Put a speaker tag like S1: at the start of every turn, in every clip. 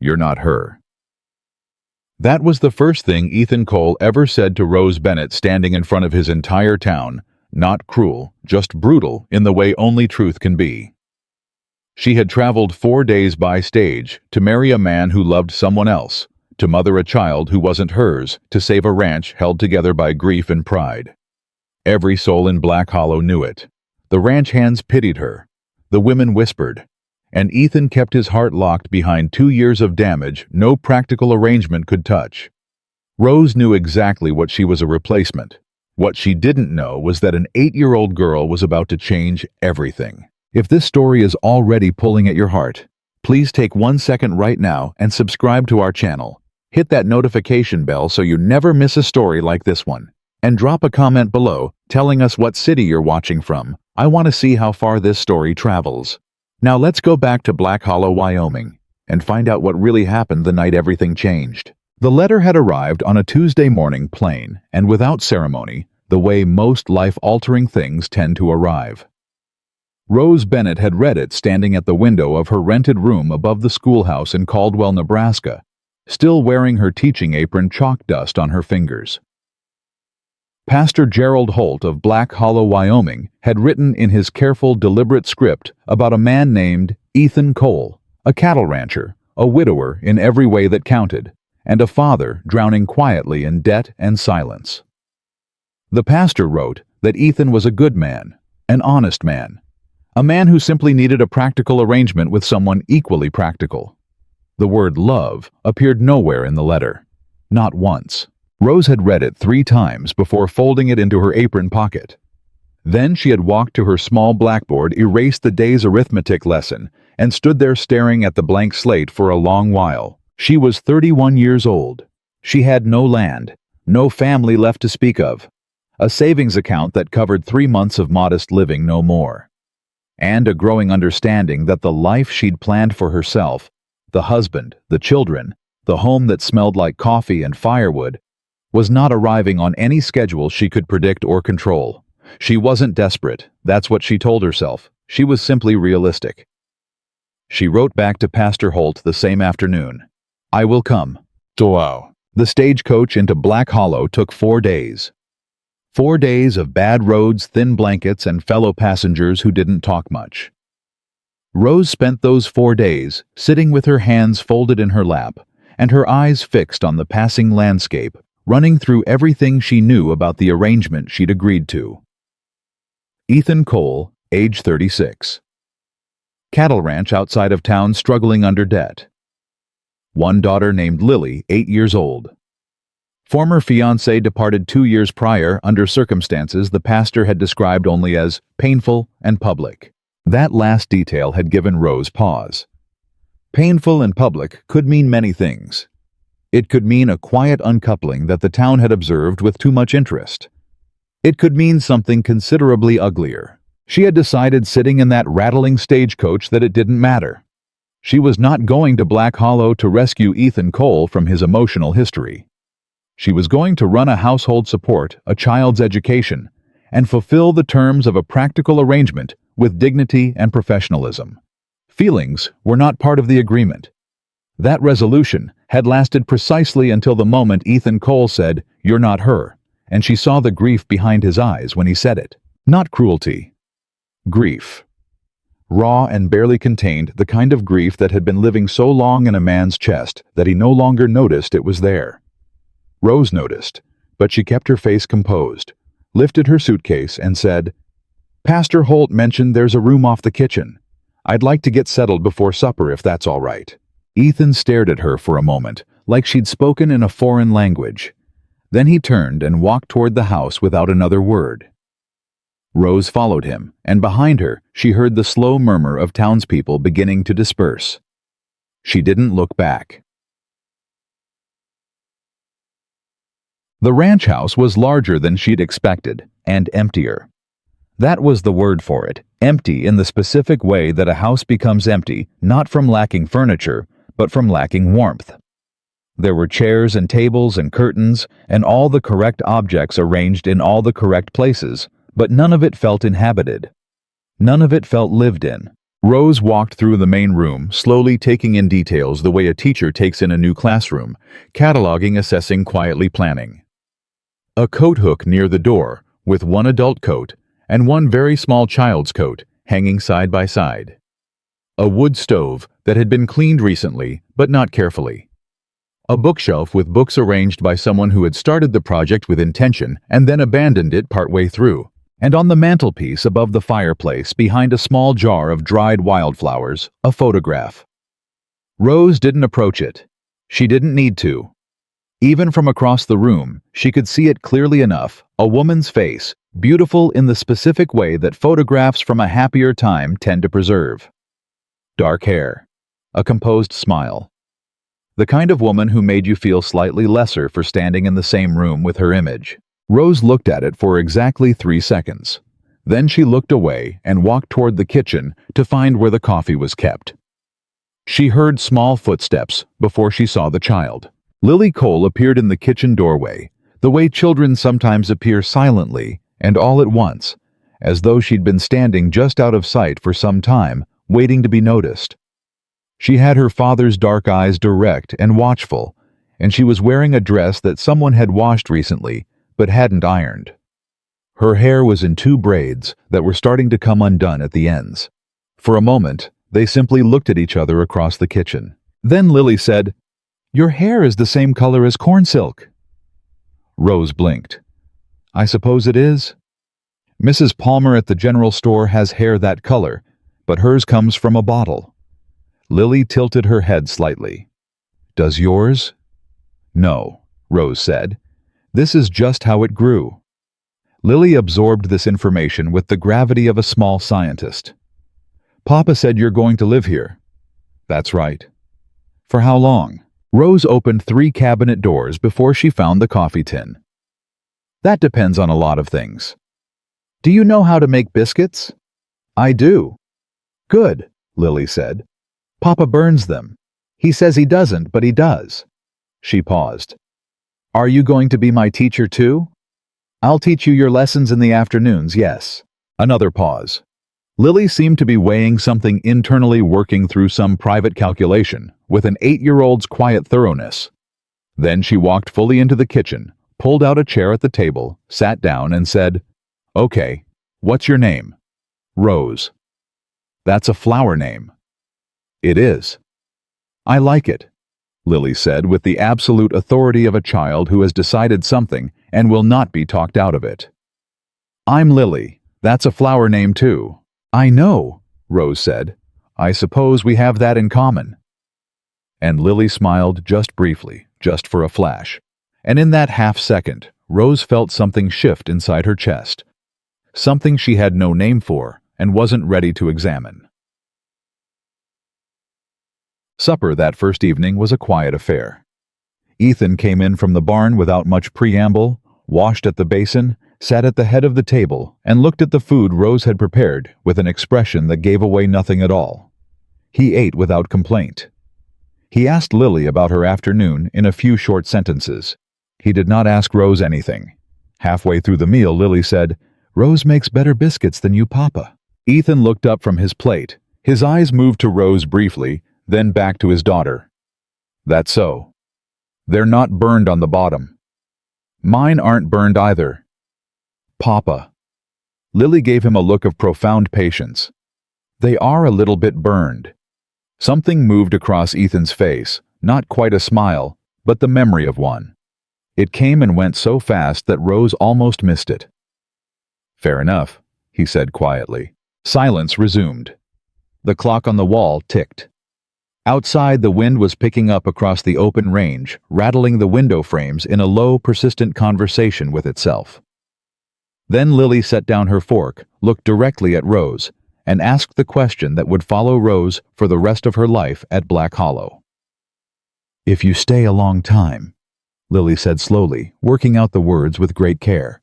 S1: "You're not her." That was the first thing Ethan Cole ever said to Rose Bennett standing in front of his entire town. Not cruel, just brutal in the way only truth can be. She had traveled 4 days by stage to marry a man who loved someone else, to mother a child who wasn't hers, to save a ranch held together by grief and pride. Every soul in Black Hollow knew it. The ranch hands pitied her. The women whispered. And Ethan kept his heart locked behind 2 years of damage no practical arrangement could touch. Rose knew exactly what she was a replacement. What she didn't know was that an 8-year-old girl was about to change everything. If this story is already pulling at your heart, please take 1 second right now and subscribe to our channel. Hit that notification bell so you never miss a story like this one. And drop a comment below telling us what city you're watching from. I want to see how far this story travels. Now let's go back to Black Hollow, Wyoming, and find out what really happened the night everything changed. The letter had arrived on a Tuesday morning plain and without ceremony, the way most life-altering things tend to arrive. Rose Bennett had read it standing at the window of her rented room above the schoolhouse in Caldwell, Nebraska, still wearing her teaching apron, chalk dust on her fingers. Pastor Gerald Holt of Black Hollow, Wyoming, had written in his careful, deliberate script about a man named Ethan Cole, a cattle rancher, a widower in every way that counted, and a father drowning quietly in debt and silence. The pastor wrote that Ethan was a good man, an honest man, a man who simply needed a practical arrangement with someone equally practical. The word love appeared nowhere in the letter, not once. Rose had read it 3 times before folding it into her apron pocket. Then she had walked to her small blackboard, erased the day's arithmetic lesson, and stood there staring at the blank slate for a long while. She was 31 years old. She had no land, no family left to speak of, a savings account that covered 3 months of modest living, no more, and a growing understanding that the life she'd planned for herself, the husband, the children, the home that smelled like coffee and firewood, was not arriving on any schedule she could predict or control. She wasn't desperate, that's what she told herself. She was simply realistic. She wrote back to Pastor Holt the same afternoon. "I will come." Wow. The stagecoach into Black Hollow took 4 days. 4 days of bad roads, thin blankets, and fellow passengers who didn't talk much. Rose spent those 4 days sitting with her hands folded in her lap and her eyes fixed on the passing landscape, running through everything she knew about the arrangement she'd agreed to. Ethan Cole, age 36. Cattle ranch outside of town, struggling under debt. One daughter named Lily, 8 years old. Former fiancé departed 2 years prior under circumstances the pastor had described only as painful and public. That last detail had given Rose pause. Painful and public could mean many things. It could mean a quiet uncoupling that the town had observed with too much interest. It could mean something considerably uglier. She had decided sitting in that rattling stagecoach that it didn't matter. She was not going to Black Hollow to rescue Ethan Cole from his emotional history. She was going to run a household support, a child's education, and fulfill the terms of a practical arrangement with dignity and professionalism. Feelings were not part of the agreement. That resolution had lasted precisely until the moment Ethan Cole said, "You're not her," and she saw the grief behind his eyes when he said it. Not cruelty. Grief. Raw and barely contained, the kind of grief that had been living so long in a man's chest that he no longer noticed it was there. Rose noticed, but she kept her face composed, lifted her suitcase, and said, "Pastor Holt mentioned there's a room off the kitchen. I'd like to get settled before supper if that's all right." Ethan stared at her for a moment, like she'd spoken in a foreign language. Then he turned and walked toward the house without another word. Rose followed him, and behind her she heard the slow murmur of townspeople beginning to disperse. She didn't look back. The ranch house was larger than she'd expected, and emptier. That was the word for it, empty in the specific way that a house becomes empty, not from lacking furniture, but from lacking warmth. There were chairs and tables and curtains, and all the correct objects arranged in all the correct places, but none of it felt inhabited. None of it felt lived in. Rose walked through the main room, slowly taking in details the way a teacher takes in a new classroom, cataloging, assessing, quietly planning. A coat hook near the door, with one adult coat and one very small child's coat hanging side by side. A wood stove that had been cleaned recently, but not carefully. A bookshelf with books arranged by someone who had started the project with intention and then abandoned it partway through. And on the mantelpiece above the fireplace, behind a small jar of dried wildflowers, a photograph. Rose didn't approach it. She didn't need to. Even from across the room, she could see it clearly enough, a woman's face, beautiful in the specific way that photographs from a happier time tend to preserve. Dark hair. A composed smile. The kind of woman who made you feel slightly lesser for standing in the same room with her image. Rose looked at it for exactly 3 seconds. Then she looked away and walked toward the kitchen to find where the coffee was kept. She heard small footsteps before she saw the child. Lily Cole appeared in the kitchen doorway, the way children sometimes appear silently and all at once, as though she'd been standing just out of sight for some time, waiting to be noticed. She had her father's dark eyes direct and watchful, and she was wearing a dress that someone had washed recently but hadn't ironed. Her hair was in 2 braids that were starting to come undone at the ends. For a moment, they simply looked at each other across the kitchen. Then Lily said, "Your hair is the same color as corn silk." Rose blinked. "I suppose it is. Mrs. Palmer at the general store has hair that color, but hers comes from a bottle." Lily tilted her head slightly. "Does yours?" "No," Rose said. "This is just how it grew." Lily absorbed this information with the gravity of a small scientist. "Papa said you're going to live here." "That's right." "For how long?" Rose opened 3 cabinet doors before she found the coffee tin. "That depends on a lot of things." "Do you know how to make biscuits?" "I do." "Good," Lily said. "Papa burns them. He says he doesn't, but he does." She paused. "Are you going to be my teacher too?" "I'll teach you your lessons in the afternoons, yes." Another pause. Lily seemed to be weighing something internally, working through some private calculation, with an 8-year-old's quiet thoroughness. Then she walked fully into the kitchen, pulled out a chair at the table, sat down and said, "Okay, what's your name?" "Rose." "That's a flower name." "It is." "I like it," Lily said with the absolute authority of a child who has decided something and will not be talked out of it. "I'm Lily. That's a flower name too." "I know," Rose said. "I suppose we have that in common." And Lily smiled just briefly, just for a flash. And in that half-second, Rose felt something shift inside her chest. Something she had no name for and wasn't ready to examine. Supper that first evening was a quiet affair. Ethan came in from the barn without much preamble, washed at the basin, sat at the head of the table, and looked at the food Rose had prepared with an expression that gave away nothing at all. He ate without complaint. He asked Lily about her afternoon in a few short sentences. He did not ask Rose anything. Halfway through the meal, Lily said, "Rose makes better biscuits than you, Papa." Ethan looked up from his plate. His eyes moved to Rose briefly, then back to his daughter. "That's so. They're not burned on the bottom." "Mine aren't burned either." "Papa." Lily gave him a look of profound patience. "They are a little bit burned." Something moved across Ethan's face, not quite a smile, but the memory of one. It came and went so fast that Rose almost missed it. "Fair enough," he said quietly. Silence resumed. The clock on the wall ticked. Outside, the wind was picking up across the open range, rattling the window frames in a low, persistent conversation with itself. Then Lily set down her fork, looked directly at Rose, and asked the question that would follow Rose for the rest of her life at Black Hollow. "If you stay a long time," Lily said slowly, working out the words with great care,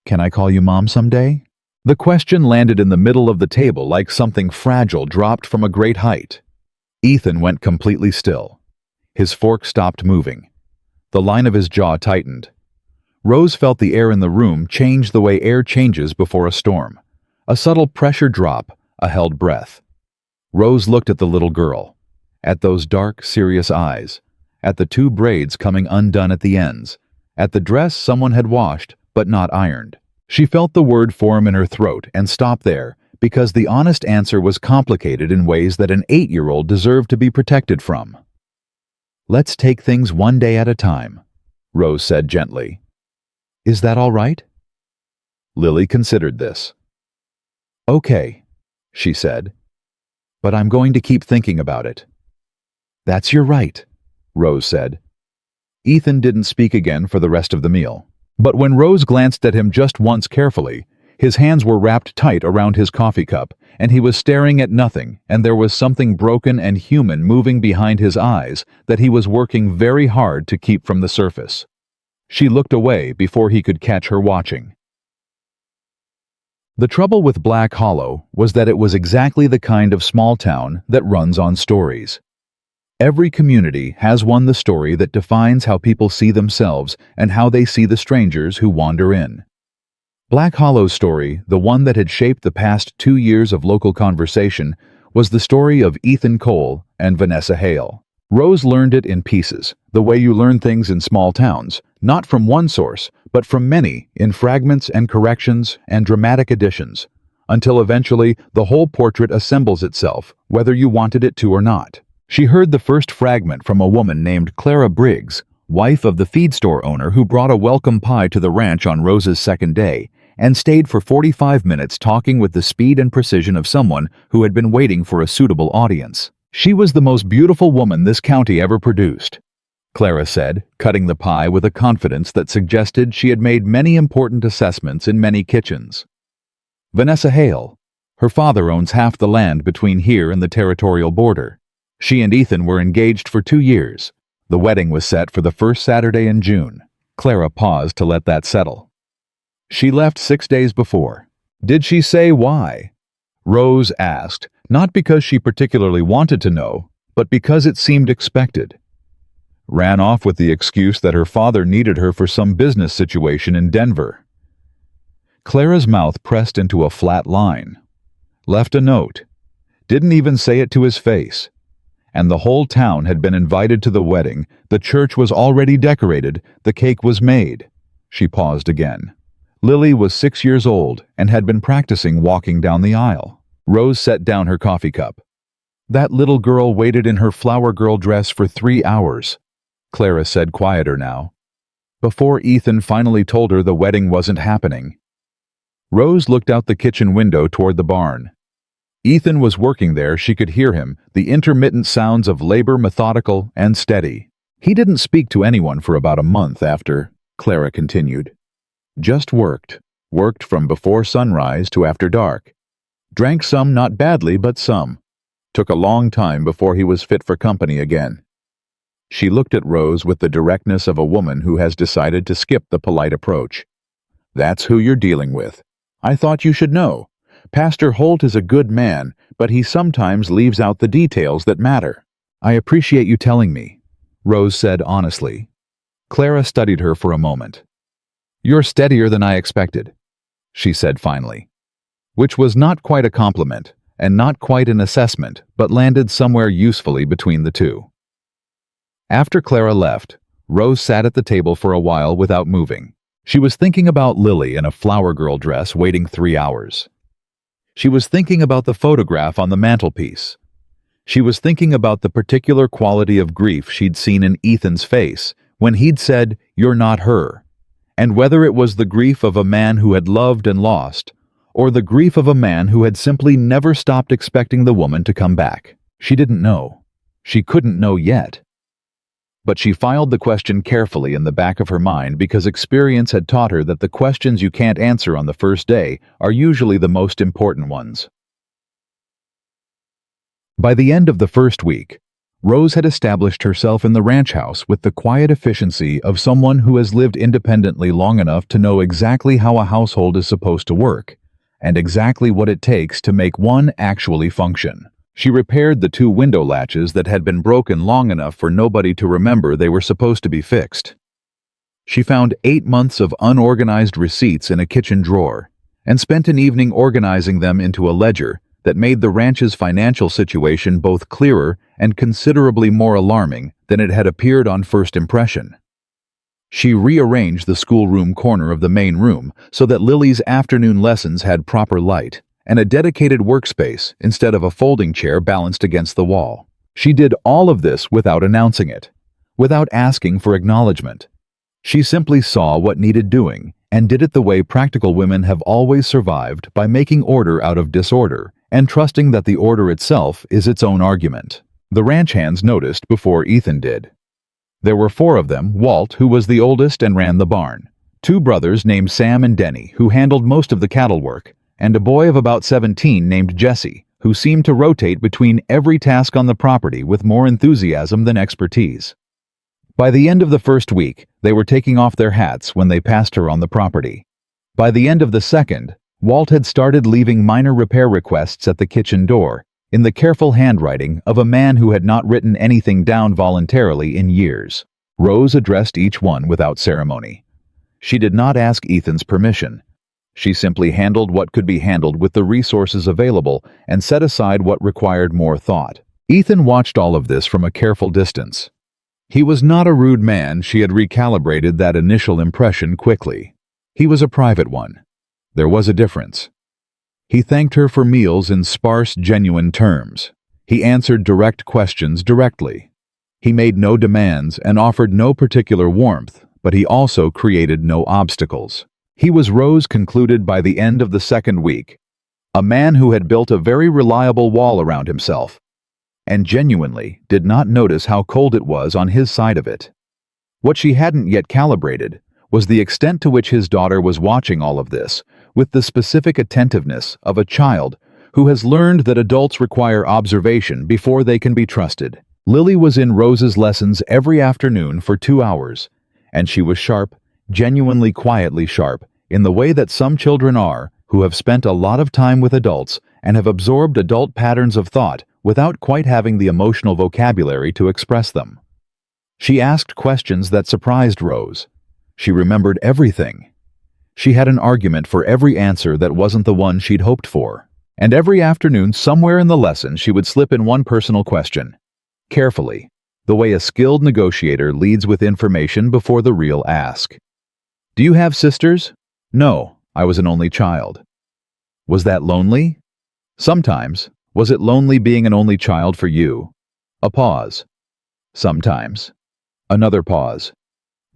S1: "can I call you Mom someday?" The question landed in the middle of the table like something fragile dropped from a great height. Ethan went completely still. His fork stopped moving. The line of his jaw tightened. Rose felt the air in the room change the way air changes before a storm. A subtle pressure drop, a held breath. Rose looked at the little girl, at those dark, serious eyes, at the two braids coming undone at the ends, at the dress someone had washed but not ironed. She felt the word form in her throat and stopped there, because the honest answer was complicated in ways that an 8-year-old deserved to be protected from. "Let's take things one day at a time," Rose said gently. "Is that all right?" Lily considered this. "Okay," she said, "but I'm going to keep thinking about it." "That's your right," Rose said. Ethan didn't speak again for the rest of the meal. But when Rose glanced at him just once carefully, his hands were wrapped tight around his coffee cup, and he was staring at nothing, and there was something broken and human moving behind his eyes that he was working very hard to keep from the surface. She looked away before he could catch her watching. The trouble with Black Hollow was that it was exactly the kind of small town that runs on stories. Every community has one, the story that defines how people see themselves and how they see the strangers who wander in. Black Hollow's story, the one that had shaped the past 2 years of local conversation, was the story of Ethan Cole and Vanessa Hale. Rose learned it in pieces, the way you learn things in small towns, not from one source, but from many, in fragments and corrections and dramatic additions, until eventually the whole portrait assembles itself, whether you wanted it to or not. She heard the first fragment from a woman named Clara Briggs, wife of the feed store owner who brought a welcome pie to the ranch on Rose's second day, and stayed for 45 minutes talking with the speed and precision of someone who had been waiting for a suitable audience. "She was the most beautiful woman this county ever produced," Clara said, cutting the pie with a confidence that suggested she had made many important assessments in many kitchens. "Vanessa Hale. Her father owns half the land between here and the territorial border. She and Ethan were engaged for 2 years. The wedding was set for the first Saturday in June." Clara paused to let that settle. "She left 6 days before." "Did she say why?" Rose asked, not because she particularly wanted to know, but because it seemed expected. "Ran off with the excuse that her father needed her for some business situation in Denver." Clara's mouth pressed into a flat line. "Left a note. Didn't even say it to his face. And the whole town had been invited to the wedding, the church was already decorated, the cake was made." She paused again. Lily was 6 years old and had been practicing walking down the aisle. Rose set down her coffee cup. "That little girl waited in her flower girl dress for 3 hours," Clara said, quieter now, "before Ethan finally told her the wedding wasn't happening." Rose looked out the kitchen window toward the barn. Ethan was working there. She could hear him, the intermittent sounds of labor, methodical and steady. "He didn't speak to anyone for about a month after," Clara continued. "Just worked from before sunrise to after dark. Drank some, not badly, but some. Took a long time before he was fit for company again." She looked at Rose with the directness of a woman who has decided to skip the polite approach. "That's who you're dealing with. I thought you should know. Pastor Holt is a good man, but he sometimes leaves out the details that matter." "I appreciate you telling me," Rose said honestly. Clara studied her for a moment. "You're steadier than I expected," she said finally, which was not quite a compliment and not quite an assessment, but landed somewhere usefully between the two. After Clara left, Rose sat at the table for a while without moving. She was thinking about Lily in a flower girl dress waiting 3 hours. She was thinking about the photograph on the mantelpiece. She was thinking about the particular quality of grief she'd seen in Ethan's face when he'd said, "You're not her," and whether it was the grief of a man who had loved and lost, or the grief of a man who had simply never stopped expecting the woman to come back. She didn't know. She couldn't know yet. But she filed the question carefully in the back of her mind because experience had taught her that the questions you can't answer on the first day are usually the most important ones. By the end of the first week, Rose had established herself in the ranch house with the quiet efficiency of someone who has lived independently long enough to know exactly how a household is supposed to work, and exactly what it takes to make one actually function. She repaired the 2 window latches that had been broken long enough for nobody to remember they were supposed to be fixed. She found 8 months of unorganized receipts in a kitchen drawer, and spent an evening organizing them into a ledger that made the ranch's financial situation both clearer and considerably more alarming than it had appeared on first impression. She rearranged the schoolroom corner of the main room so that Lily's afternoon lessons had proper light and a dedicated workspace instead of a folding chair balanced against the wall. She did all of this without announcing it, without asking for acknowledgement. She simply saw what needed doing and did it the way practical women have always survived, by making order out of disorder and trusting that the order itself is its own argument. The ranch hands noticed before Ethan did. There were 4 of them: Walt, who was the oldest and ran the barn, 2 brothers named Sam and Denny, who handled most of the cattle work, and a boy of about 17 named Jesse, who seemed to rotate between every task on the property with more enthusiasm than expertise. By the end of the first week, they were taking off their hats when they passed her on the property. By the end of the second, Walt had started leaving minor repair requests at the kitchen door, in the careful handwriting of a man who had not written anything down voluntarily in years. Rose addressed each one without ceremony. She did not ask Ethan's permission. She simply handled what could be handled with the resources available and set aside what required more thought. Ethan watched all of this from a careful distance. He was not a rude man. She had recalibrated that initial impression quickly. He was a private one. There was a difference. He thanked her for meals in sparse, genuine terms. He answered direct questions directly. He made no demands and offered no particular warmth, but he also created no obstacles. He was, Rose concluded by the end of the second week, a man who had built a very reliable wall around himself, and genuinely did not notice how cold it was on his side of it. What she hadn't yet calibrated was the extent to which his daughter was watching all of this, with the specific attentiveness of a child who has learned that adults require observation before they can be trusted. Lily was in Rose's lessons every afternoon for 2 hours, and she was sharp, genuinely quietly sharp, in the way that some children are who have spent a lot of time with adults and have absorbed adult patterns of thought without quite having the emotional vocabulary to express them. She asked questions that surprised Rose. She remembered everything. She had an argument for every answer that wasn't the one she'd hoped for. And every afternoon, somewhere in the lesson, she would slip in one personal question. Carefully, the way a skilled negotiator leads with information before the real ask. Do you have sisters? No, I was an only child. Was that lonely? Sometimes. Was it lonely being an only child for you? A pause. Sometimes. Another pause.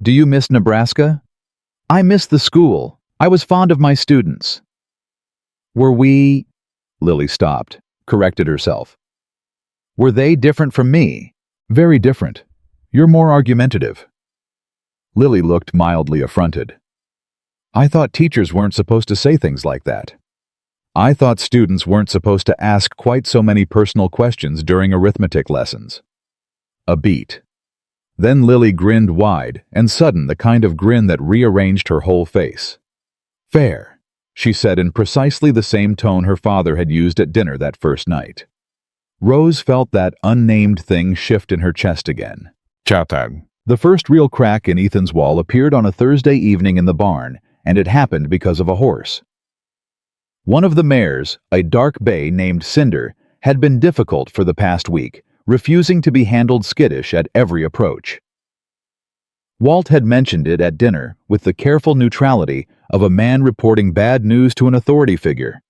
S1: Do you miss Nebraska? I miss the school. I was fond of my students. Were we... Lily stopped, corrected herself. Were they different from me? Very different. You're more argumentative. Lily looked mildly affronted. I thought teachers weren't supposed to say things like that. I thought students weren't supposed to ask quite so many personal questions during arithmetic lessons. A beat. Then Lily grinned wide and sudden, the kind of grin that rearranged her whole face. Fair, she said in precisely the same tone her father had used at dinner that first night. Rose felt that unnamed thing shift in her chest again. Chatag. The first real crack in Ethan's wall appeared on a Thursday evening in the barn, and it happened because of a horse. One of the mares, a dark bay named Cinder, had been difficult for the past week, refusing to be handled skittish at every approach. Walt had mentioned it at dinner with the careful neutrality of a man reporting bad news to an authority figure.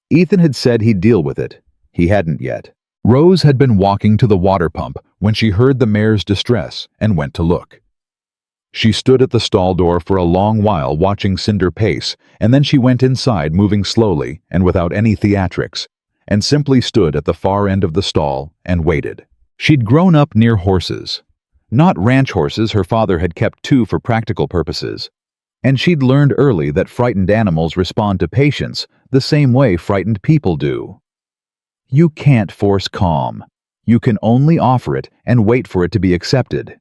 S1: Ethan had said he'd deal with it. He hadn't yet. Rose had been walking to the water pump when she heard the mare's distress and went to look. She stood at the stall door for a long while watching Cinder pace, and then she went inside, moving slowly and without any theatrics, and simply stood at the far end of the stall and waited. She'd grown up near horses. Not ranch horses, her father had kept 2 for practical purposes. And she'd learned early that frightened animals respond to patience the same way frightened people do. You can't force calm. You can only offer it and wait for it to be accepted.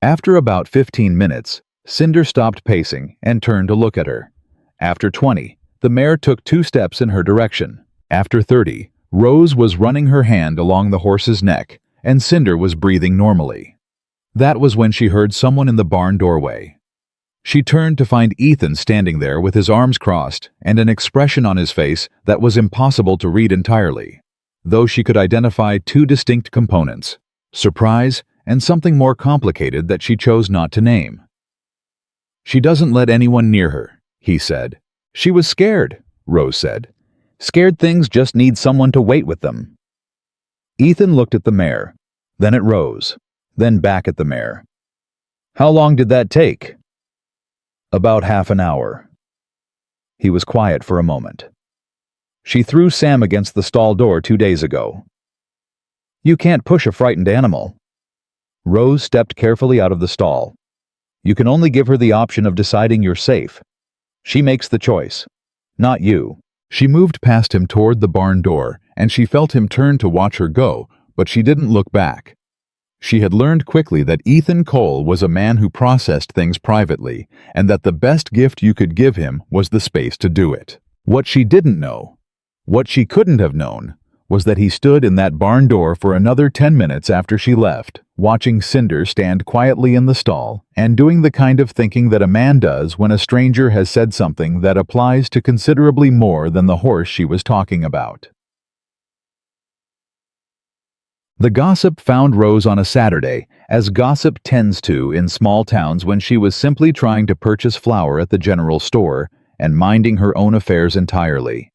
S1: After about 15 minutes, Cinder stopped pacing and turned to look at her. After 20, the mare took 2 steps in her direction. After 30, Rose was running her hand along the horse's neck, and Cinder was breathing normally. That was when she heard someone in the barn doorway. She turned to find Ethan standing there with his arms crossed and an expression on his face that was impossible to read entirely, though she could identify two distinct components: surprise and something more complicated that she chose not to name. "She doesn't let anyone near her," he said. "She was scared," Rose said. "Scared things just need someone to wait with them." Ethan looked at the mare, then at Rose, then back at the mare. "How long did that take?" "About half an hour." He was quiet for a moment. "She threw Sam against the stall door 2 days ago." "You can't push a frightened animal." Rose stepped carefully out of the stall. "You can only give her the option of deciding you're safe. She makes the choice, not you." She moved past him toward the barn door, and she felt him turn to watch her go, but she didn't look back. She had learned quickly that Ethan Cole was a man who processed things privately, and that the best gift you could give him was the space to do it. What she didn't know, what she couldn't have known, was that he stood in that barn door for another 10 minutes after she left, watching Cinder stand quietly in the stall, and doing the kind of thinking that a man does when a stranger has said something that applies to considerably more than the horse she was talking about. The gossip found Rose on a Saturday, as gossip tends to in small towns when she was simply trying to purchase flour at the general store and minding her own affairs entirely.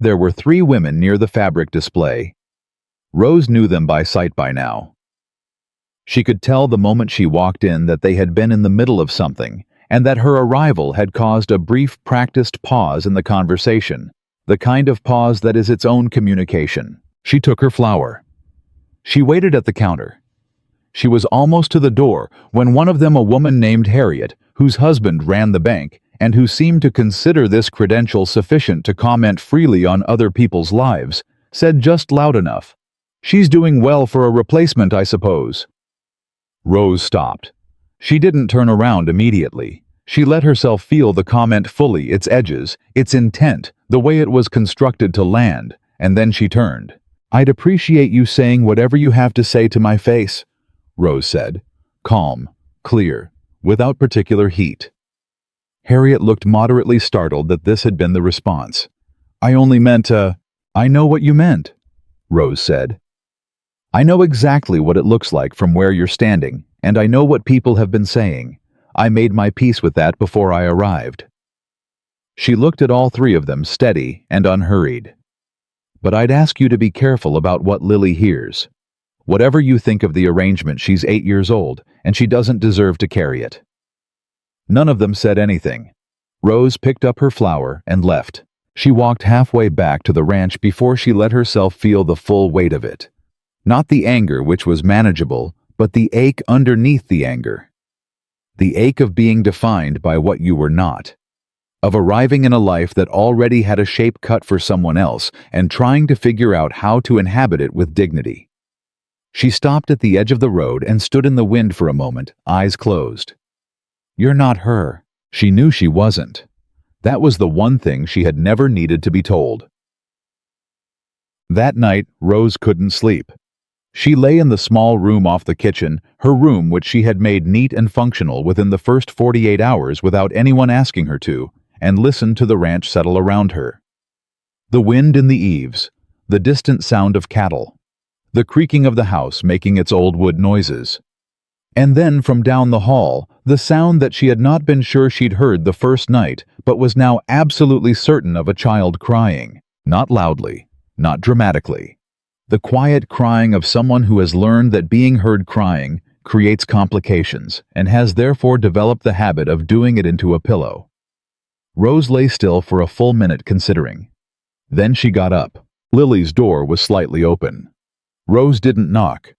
S1: There were 3 women near the fabric display. Rose knew them by sight by now. She could tell the moment she walked in that they had been in the middle of something, and that her arrival had caused a brief practiced pause in the conversation, the kind of pause that is its own communication. She took her flour. She waited at the counter. She was almost to the door when one of them, a woman named Harriet, whose husband ran the bank, and who seemed to consider this credential sufficient to comment freely on other people's lives, said just loud enough, "She's doing well for a replacement, I suppose." Rose stopped. She didn't turn around immediately. She let herself feel the comment fully, its edges, its intent, the way it was constructed to land, and then she turned. "I'd appreciate you saying whatever you have to say to my face," Rose said, calm, clear, without particular heat. Harriet looked moderately startled that this had been the response. "I only meant, I know what you meant," Rose said. "I know exactly what it looks like from where you're standing, and I know what people have been saying. I made my peace with that before I arrived." She looked at all 3 of them, steady and unhurried. "But I'd ask you to be careful about what Lily hears. Whatever you think of the arrangement, she's 8 years old, and she doesn't deserve to carry it." None of them said anything. Rose picked up her flour and left. She walked halfway back to the ranch before she let herself feel the full weight of it. Not the anger, which was manageable, but the ache underneath the anger. The ache of being defined by what you were not. Of arriving in a life that already had a shape cut for someone else and trying to figure out how to inhabit it with dignity. She stopped at the edge of the road and stood in the wind for a moment, eyes closed. "You're not her." She knew she wasn't. That was the one thing she had never needed to be told. That night, Rose couldn't sleep. She lay in the small room off the kitchen, her room which she had made neat and functional within the first 48 hours without anyone asking her to, and listened to the ranch settle around her. The wind in the eaves, the distant sound of cattle, the creaking of the house making its old wood noises. And then from down the hall, the sound that she had not been sure she'd heard the first night, but was now absolutely certain of, a child crying, not loudly, not dramatically. The quiet crying of someone who has learned that being heard crying creates complications and has therefore developed the habit of doing it into a pillow. Rose lay still for a full minute considering. Then she got up. Lily's door was slightly open. Rose didn't knock.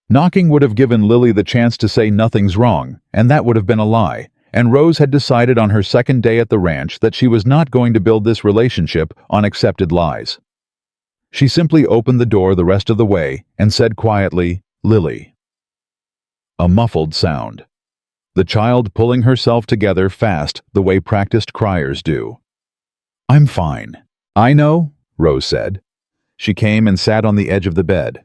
S1: Knocking would have given Lily the chance to say nothing's wrong, and that would have been a lie, and Rose had decided on her second day at the ranch that she was not going to build this relationship on accepted lies. She simply opened the door the rest of the way and said quietly, "Lily." A muffled sound. The child pulling herself together fast the way practiced criers do. "I'm fine." "I know," Rose said. She came and sat on the edge of the bed.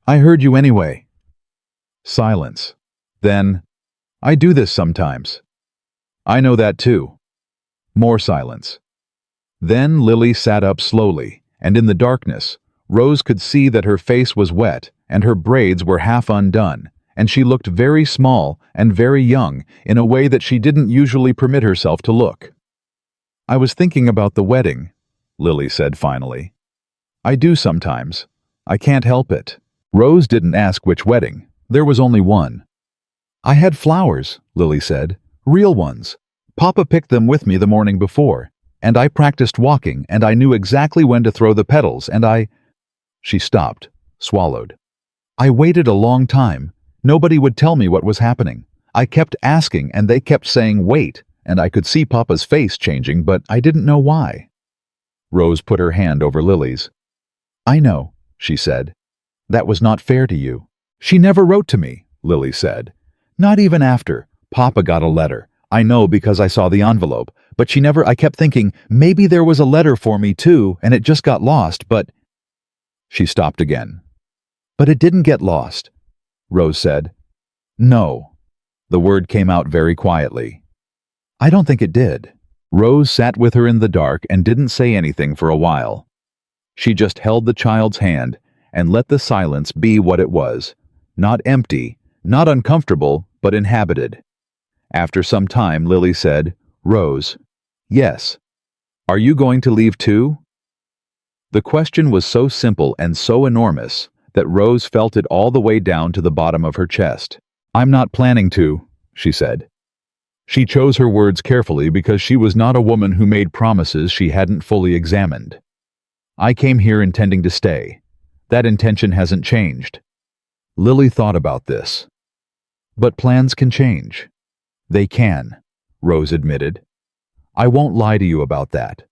S1: "I heard you anyway." Silence. Then, "I do this sometimes." I know that too. More silence. Then Lily sat up slowly, and in the darkness, Rose could see that her face was wet and her braids were half undone, and she looked very small and very young in a way that she didn't usually permit herself to look. I was thinking about the wedding, Lily said finally. I do sometimes. I can't help it. Rose didn't ask which wedding. There was only one. I had flowers, Lily said. Real ones. Papa picked them with me the morning before, and I practiced walking, and I knew exactly when to throw the petals, and I... She stopped, swallowed. I waited a long time. Nobody would tell me what was happening. I kept asking, and they kept saying, wait, and I could see Papa's face changing, but I didn't know why. Rose put her hand over Lily's. I know, she said. That was not fair to you. She never wrote to me, Lily said. Not even after. Papa got a letter. I know because I saw the envelope, but she never... I kept thinking, maybe there was a letter for me too, and it just got lost, but... She stopped again. But it didn't get lost, Rose said. No. The word came out very quietly. I don't think it did. Rose sat with her in the dark and didn't say anything for a while. She just held the child's hand and let the silence be what it was. Not empty, not uncomfortable, but inhabited. After some time, Lily said, Rose, yes. Are you going to leave too? The question was so simple and so enormous that Rose felt it all the way down to the bottom of her chest. I'm not planning to, she said. She chose her words carefully because she was not a woman who made promises she hadn't fully examined. I came here intending to stay. That intention hasn't changed. Lily thought about this. But plans can change. They can, Rose admitted. I won't lie to you about that.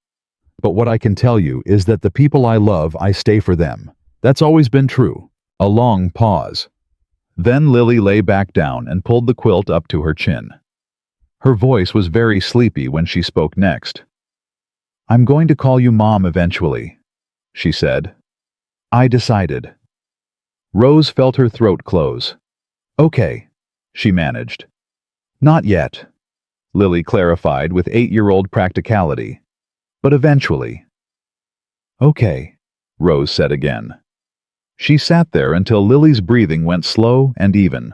S1: But what I can tell you is that the people I love, I stay for them. That's always been true. A long pause. Then Lily lay back down and pulled the quilt up to her chin. Her voice was very sleepy when she spoke next. I'm going to call you Mom eventually, she said. I decided. Rose felt her throat close. Okay, she managed. Not yet, Lily clarified with 8-year-old practicality. But eventually. Okay, Rose said again. She sat there until Lily's breathing went slow and even.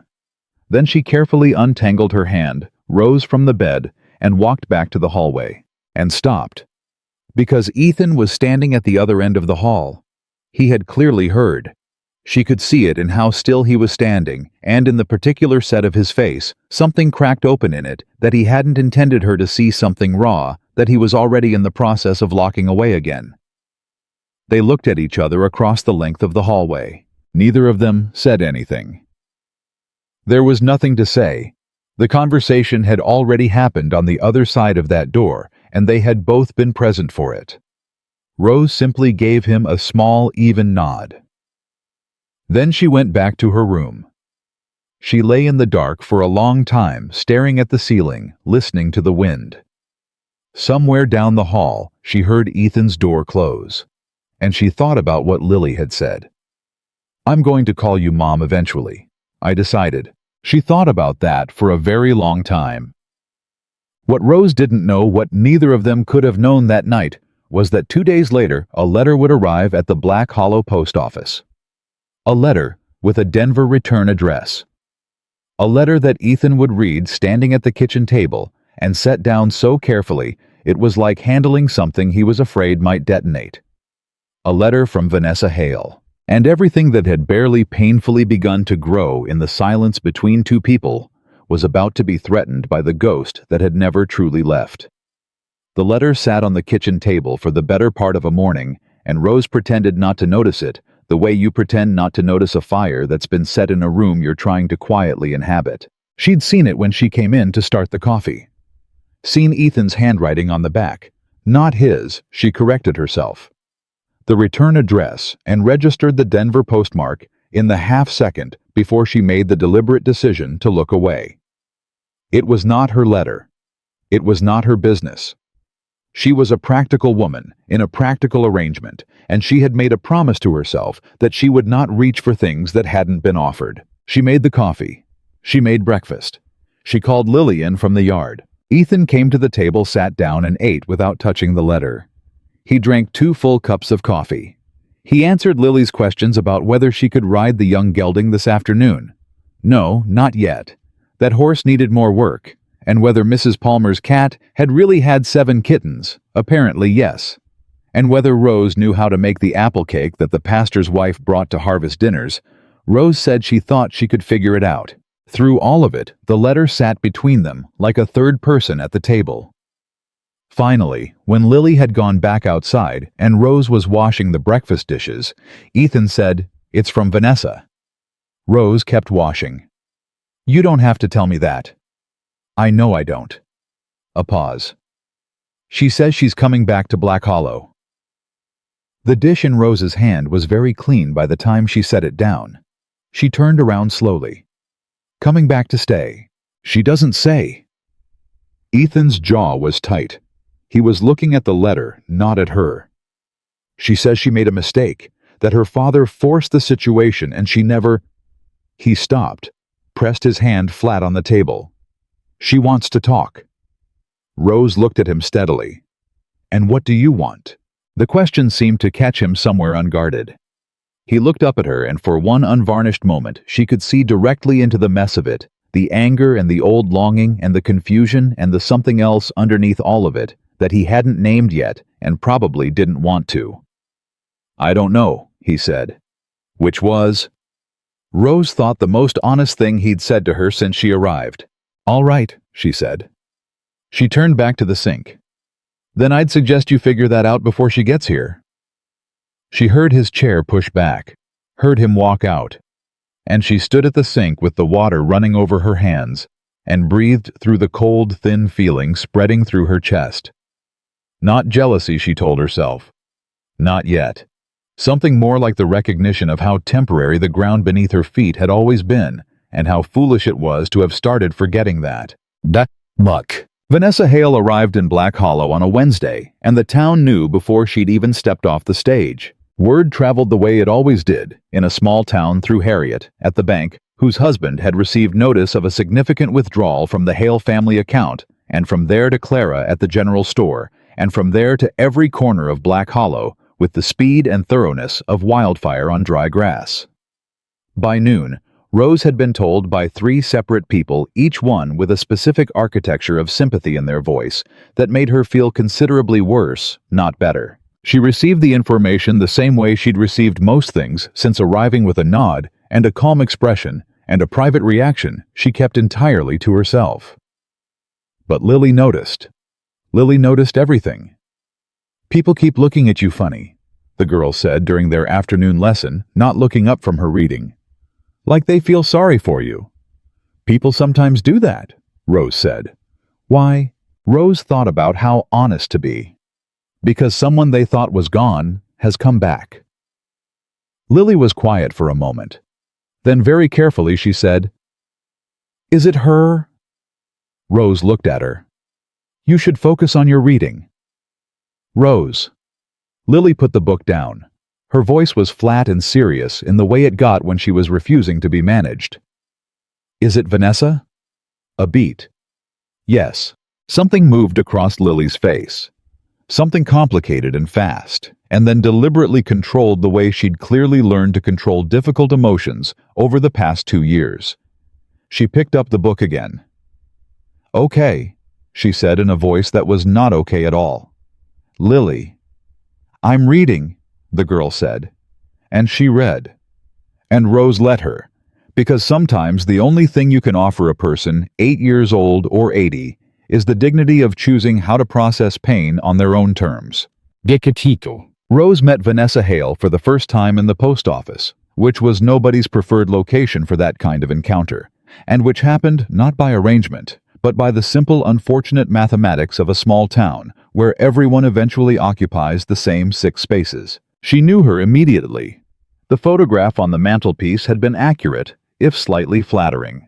S1: Then she carefully untangled her hand, rose from the bed, and walked back to the hallway, and stopped. Because Ethan was standing at the other end of the hall. He had clearly heard. She could see it in how still he was standing, and in the particular set of his face, something cracked open in it that he hadn't intended her to see, something raw that he was already in the process of locking away again. They looked at each other across the length of the hallway. Neither of them said anything. There was nothing to say. The conversation had already happened on the other side of that door, and they had both been present for it. Rose simply gave him a small, even nod. Then she went back to her room. She lay in the dark for a long time, staring at the ceiling, listening to the wind. Somewhere down the hall, she heard Ethan's door close, and she thought about what Lily had said. I'm going to call you Mom eventually, I decided. She thought about that for a very long time. What Rose didn't know, what neither of them could have known that night, was that 2 days later a letter would arrive at the Black Hollow post office. A letter with a Denver return address. A letter that Ethan would read standing at the kitchen table and set down so carefully it was like handling something he was afraid might detonate. A letter from Vanessa Hale. And everything that had barely painfully begun to grow in the silence between two people was about to be threatened by the ghost that had never truly left. The letter sat on the kitchen table for the better part of a morning, and Rose pretended not to notice it, the way you pretend not to notice a fire that's been set in a room you're trying to quietly inhabit. She'd seen it when she came in to start the coffee. Seen Ethan's handwriting on the back. Not his, she corrected herself. The return address, and registered the Denver postmark in the half-second before she made the deliberate decision to look away. It was not her letter. It was not her business. She was a practical woman in a practical arrangement, and she had made a promise to herself that she would not reach for things that hadn't been offered. She made the coffee. She made breakfast. She called Lily in from the yard, Ethan came to the table, sat down, and ate without touching the letter. He drank 2 full cups of coffee. He answered Lily's questions about whether she could ride the young gelding this afternoon. No, not yet. That horse needed more work. And whether Mrs. Palmer's cat had really had 7 kittens, apparently yes. And whether Rose knew how to make the apple cake that the pastor's wife brought to harvest dinners, Rose said she thought she could figure it out. Through all of it, the letter sat between them like a third person at the table. Finally, when Lily had gone back outside and Rose was washing the breakfast dishes, Ethan said, "It's from Vanessa." Rose kept washing. "You don't have to tell me that." "I know I don't." A pause. "She says she's coming back to Black Hollow." The dish in Rose's hand was very clean by the time she set it down. She turned around slowly. "Coming back to stay. She doesn't say." Ethan's jaw was tight. He was looking at the letter, not at her. "She says she made a mistake, that her father forced the situation and she never—" He stopped, pressed his hand flat on the table. "She wants to talk." Rose looked at him steadily. "And what do you want?" The question seemed to catch him somewhere unguarded. He looked up at her, and for one unvarnished moment she could see directly into the mess of it, the anger and the old longing and the confusion and the something else underneath all of it that he hadn't named yet and probably didn't want to. "I don't know," he said. Which was, Rose thought, the most honest thing he'd said to her since she arrived. "All right," she said. She turned back to the sink. "Then I'd suggest you figure that out before she gets here." She heard his chair push back, heard him walk out, and she stood at the sink with the water running over her hands and breathed through the cold, thin feeling spreading through her chest. Not jealousy, she told herself. Not yet. Something more like the recognition of how temporary the ground beneath her feet had always been, and how foolish it was to have started forgetting that. That luck. Vanessa Hale arrived in Black Hollow on a Wednesday, and the town knew before she'd even stepped off the stage. Word traveled the way it always did, in a small town, through Harriet, at the bank, whose husband had received notice of a significant withdrawal from the Hale family account, and from there to Clara at the general store, and from there to every corner of Black Hollow, with the speed and thoroughness of wildfire on dry grass. By noon, Rose had been told by 3 separate people, each one with a specific architecture of sympathy in their voice, that made her feel considerably worse, not better. She received the information the same way she'd received most things since arriving, with a nod and a calm expression and a private reaction she kept entirely to herself. But Lily noticed. Lily noticed everything. "People keep looking at you funny," the girl said during their afternoon lesson, not looking up from her reading. "Like they feel sorry for you." "People sometimes do that," Rose said. Why? Rose thought about how honest to be. Because someone they thought was gone has come back. Lily was quiet for a moment. Then very carefully she said, "Is it her?" Rose looked at her. "You should focus on your reading." "Rose." Lily put the book down. Her voice was flat and serious in the way it got when she was refusing to be managed. "Is it Vanessa?" A beat. Yes. Something moved across Lily's face. Something complicated and fast, and then deliberately controlled the way she'd clearly learned to control difficult emotions over the past 2 years. She picked up the book again. "Okay," she said in a voice that was not okay at all. "Lily." "I'm reading," the girl said. And she read. And Rose let her, because sometimes the only thing you can offer a person, 8 years old or 80, is the dignity of choosing how to process pain on their own terms. Gekatito. Rose met Vanessa Hale for the first time in the post office, which was nobody's preferred location for that kind of encounter, and which happened not by arrangement, but by the simple, unfortunate mathematics of a small town where everyone eventually occupies the same 6 spaces. She knew her immediately. The photograph on the mantelpiece had been accurate, if slightly flattering.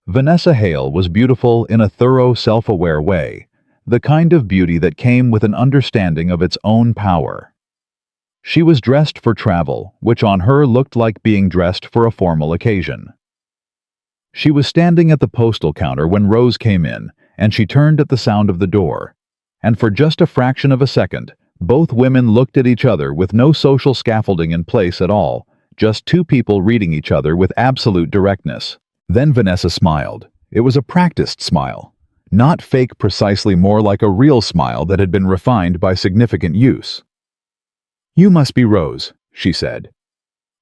S1: Vanessa Hale was beautiful in a thorough, self-aware way, the kind of beauty that came with an understanding of its own power. She was dressed for travel, which on her looked like being dressed for a formal occasion. She was standing at the postal counter when Rose came in, and she turned at the sound of the door. And for just a fraction of a second, both women looked at each other with no social scaffolding in place at all, just two people reading each other with absolute directness. Then Vanessa smiled. It was a practiced smile. Not fake, precisely, more like a real smile that had been refined by significant use. "You must be Rose," she said.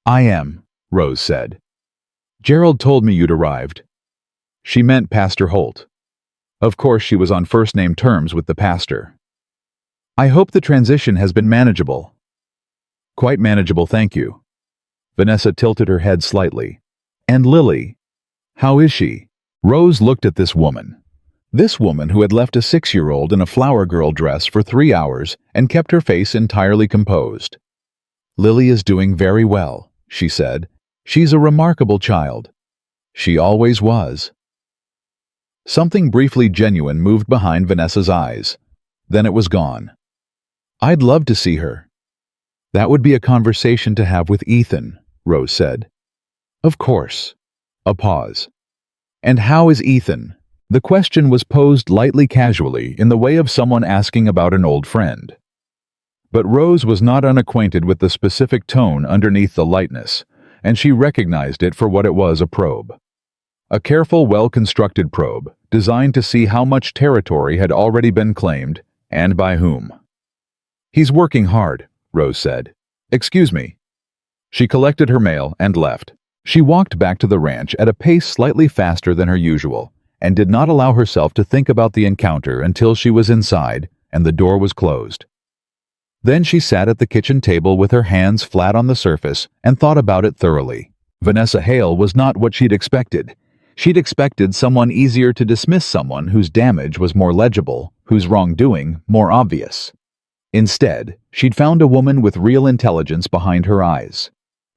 S1: "I am," Rose said. "Gerald told me you'd arrived." She meant Pastor Holt. Of course, she was on first-name terms with the pastor. "I hope the transition has been manageable." "Quite manageable, thank you." Vanessa tilted her head slightly. "And Lily? How is she?" Rose looked at this woman. This woman who had left a 6-year-old in a flower girl dress for 3 hours and kept her face entirely composed. "Lily is doing very well," she said. "She's a remarkable child. She always was." Something briefly genuine moved behind Vanessa's eyes. Then it was gone. "I'd love to see her." "That would be a conversation to have with Ethan," Rose said. "Of course." A pause. "And how is Ethan?" The question was posed lightly, casually, in the way of someone asking about an old friend. But Rose was not unacquainted with the specific tone underneath the lightness, and she recognized it for what it was: a probe. A careful, well-constructed probe, designed to see how much territory had already been claimed, and by whom. "He's working hard," Rose said. "Excuse me." She collected her mail and left. She walked back to the ranch at a pace slightly faster than her usual, and did not allow herself to think about the encounter until she was inside and the door was closed. Then she sat at the kitchen table with her hands flat on the surface and thought about it thoroughly. Vanessa Hale was not what she'd expected. She'd expected someone easier to dismiss, someone whose damage was more legible, whose wrongdoing more obvious. Instead, she'd found a woman with real intelligence behind her eyes.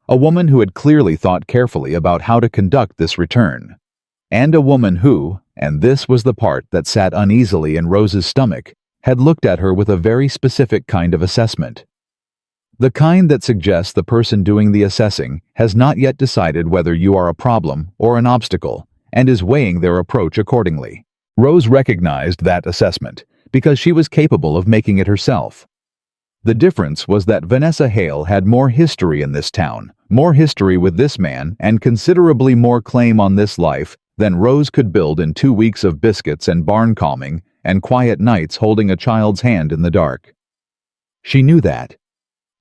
S1: A woman who had clearly thought carefully about how to conduct this return. And a woman who, and this was the part that sat uneasily in Rose's stomach, had looked at her with a very specific kind of assessment. The kind that suggests the person doing the assessing has not yet decided whether you are a problem or an obstacle, and is weighing their approach accordingly. Rose recognized that assessment, because she was capable of making it herself. The difference was that Vanessa Hale had more history in this town, more history with this man, and considerably more claim on this life than Rose could build in 2 weeks of biscuits and barn calming and quiet nights holding a child's hand in the dark. She knew that.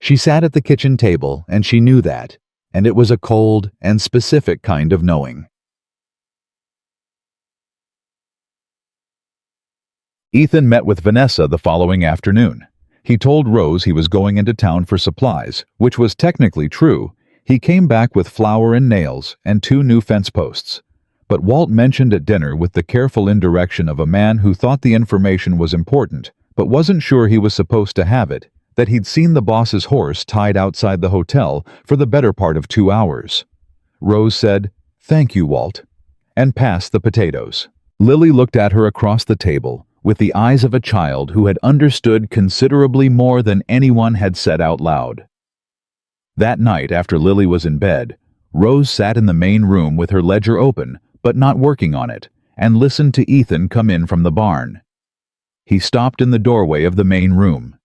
S1: She sat at the kitchen table and she knew that, and it was a cold and specific kind of knowing. Ethan met with Vanessa the following afternoon. He told Rose he was going into town for supplies, which was technically true. He came back with flour and nails and 2 new fence posts. But Walt mentioned at dinner, with the careful indirection of a man who thought the information was important, but wasn't sure he was supposed to have it, that he'd seen the boss's horse tied outside the hotel for the better part of 2 hours. Rose said, "Thank you, Walt," and passed the potatoes. Lily looked at her across the table with the eyes of a child who had understood considerably more than anyone had said out loud. That night, after Lily was in bed, Rose sat in the main room with her ledger open, but not working on it, and listened to Ethan come in from the barn. He stopped in the doorway of the main room.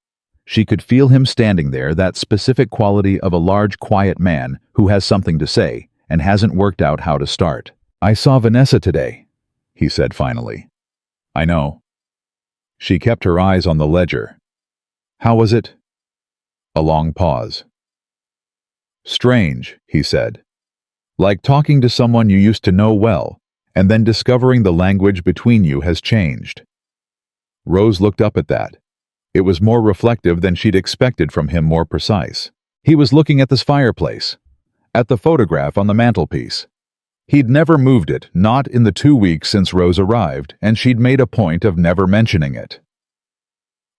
S1: She could feel him standing there, that specific quality of a large, quiet man who has something to say and hasn't worked out how to start. "I saw Vanessa today," he said finally. "I know." She kept her eyes on the ledger. "How was it?" A long pause. "Strange," he said. "Like talking to someone you used to know well, and then discovering the language between you has changed." Rose looked up at that. It was more reflective than she'd expected from him, more precise. He was looking at this fireplace, at the photograph on the mantelpiece. He'd never moved it, not in the 2 weeks since Rose arrived, and she'd made a point of never mentioning it.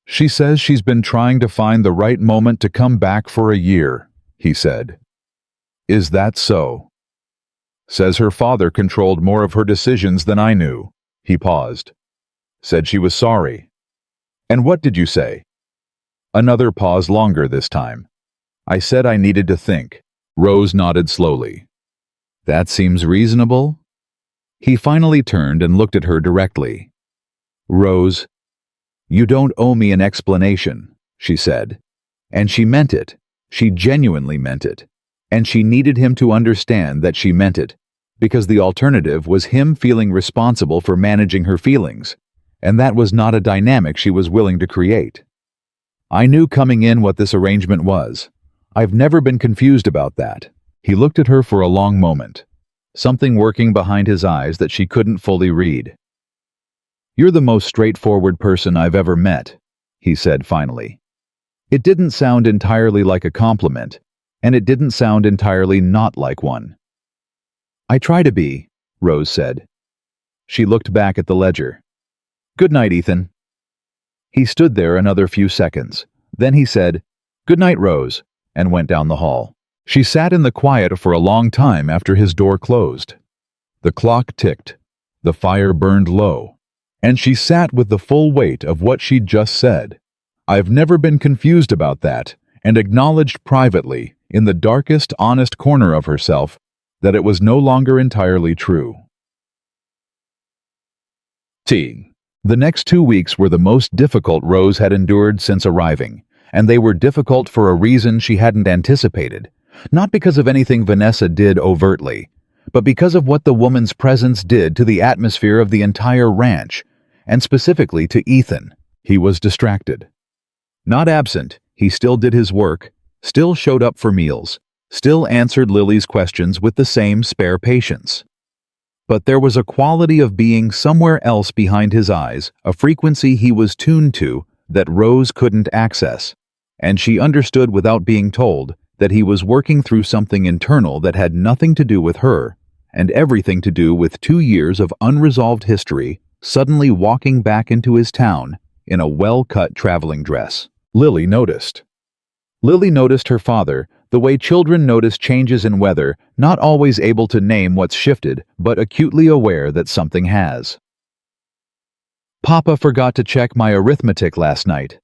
S1: "She says she's been trying to find the right moment to come back for a year," he said. "Is that so?" "Says her father controlled more of her decisions than I knew." He paused. "Said she was sorry." "And what did you say?" Another pause, longer this time. "I said I needed to think." Rose nodded slowly. "That seems reasonable." He finally turned and looked at her directly. "Rose, you don't owe me an explanation," she said. And she meant it. She genuinely meant it. And she needed him to understand that she meant it, because the alternative was him feeling responsible for managing her feelings, and that was not a dynamic she was willing to create. I knew coming in what this arrangement was. I've never been confused about that. He looked at her for a long moment, something working behind his eyes that she couldn't fully read. "You're the most straightforward person I've ever met," he said finally. It didn't sound entirely like a compliment, and it didn't sound entirely not like one. "I try to be," Rose said. She looked back at the ledger. "Good night, Ethan." He stood there another few seconds. Then he said, "Good night, Rose," and went down the hall. She sat in the quiet for a long time after his door closed. The clock ticked. The fire burned low. And she sat with the full weight of what she'd just said. I've never been confused about that, and acknowledged privately, in the darkest, honest corner of herself, that it was no longer entirely true. The next 2 weeks were the most difficult Rose had endured since arriving, and they were difficult for a reason she hadn't anticipated, not because of anything Vanessa did overtly, but because of what the woman's presence did to the atmosphere of the entire ranch, and specifically to Ethan. He was distracted. Not absent, he still did his work, still showed up for meals, still answered Lily's questions with the same spare patience. But there was a quality of being somewhere else behind his eyes, a frequency he was tuned to that Rose couldn't access, and she understood without being told that he was working through something internal that had nothing to do with her, and everything to do with 2 years of unresolved history suddenly walking back into his town in a well-cut traveling dress. Lily noticed. Lily noticed her father, the way children notice changes in weather, not always able to name what's shifted, but acutely aware that something has. "Papa forgot to check my arithmetic last night,"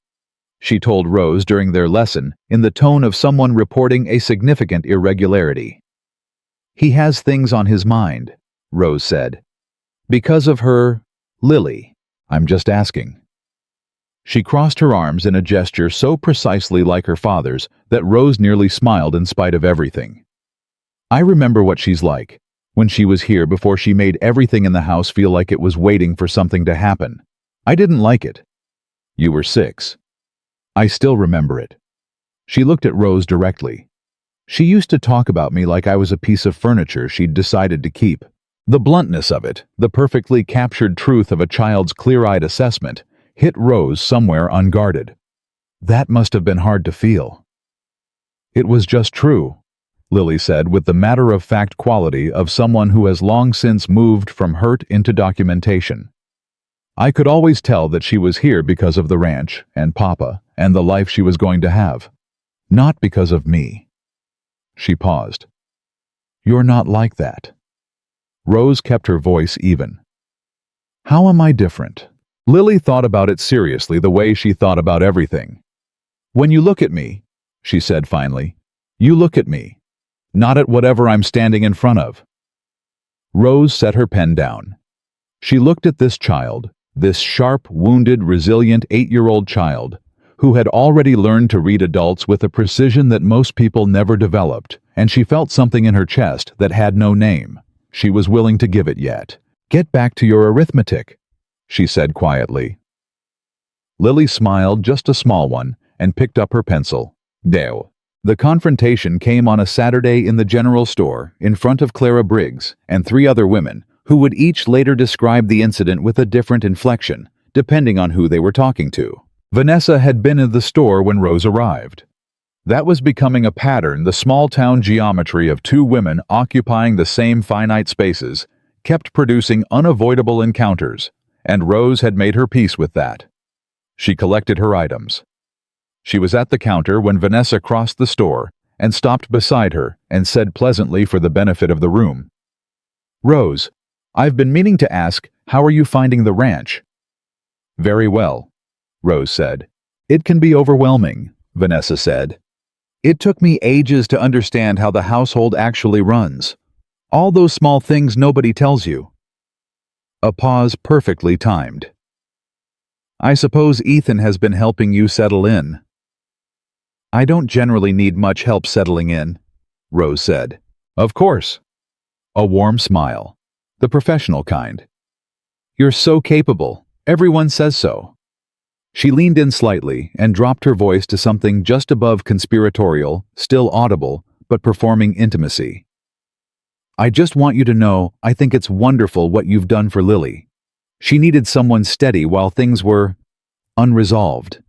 S1: she told Rose during their lesson, in the tone of someone reporting a significant irregularity. "He has things on his mind," Rose said. "Because of her, Lily. I'm just asking." She crossed her arms in a gesture so precisely like her father's that Rose nearly smiled in spite of everything. "I remember what she's like, when she was here before she made everything in the house feel like it was waiting for something to happen. I didn't like it. You were 6. I still remember it." She looked at Rose directly. "She used to talk about me like I was a piece of furniture she'd decided to keep." The bluntness of it, the perfectly captured truth of a child's clear-eyed assessment, hit Rose somewhere unguarded. That must have been hard to feel. "It was just true," Lily said with the matter-of-fact quality of someone who has long since moved from hurt into documentation. "I could always tell that she was here because of the ranch, and Papa, and the life she was going to have. Not because of me." She paused. "You're not like that." Rose kept her voice even. "How am I different?" Lily thought about it seriously the way she thought about everything. "When you look at me," she said finally, "you look at me, not at whatever I'm standing in front of." Rose set her pen down. She looked at this child, this sharp, wounded, resilient 8-year-old child, who had already learned to read adults with a precision that most people never developed, and she felt something in her chest that had no name. She was willing to give it yet. "Get back to your arithmetic," she said quietly. Lily smiled, just a small one, and picked up her pencil. Deo. The confrontation came on a Saturday in the general store, in front of Clara Briggs and 3 other women, who would each later describe the incident with a different inflection, depending on who they were talking to. Vanessa had been in the store when Rose arrived. That was becoming a pattern. The small-town geometry of 2 women occupying the same finite spaces kept producing unavoidable encounters, and Rose had made her peace with that. She collected her items. She was at the counter when Vanessa crossed the store and stopped beside her and said pleasantly for the benefit of the room, "Rose, I've been meaning to ask, how are you finding the ranch?" "Very well," Rose said. "It can be overwhelming," Vanessa said. "It took me ages to understand how the household actually runs. All those small things nobody tells you." A pause perfectly timed. I suppose Ethan has been helping you settle in. I don't generally need much help settling in, Rose said. Of course. A warm smile. The professional kind. You're so capable. Everyone says so. She leaned in slightly and dropped her voice to something just above conspiratorial, still audible, but performing intimacy. I just want you to know I think it's wonderful what you've done for Lily. She needed someone steady while things were unresolved.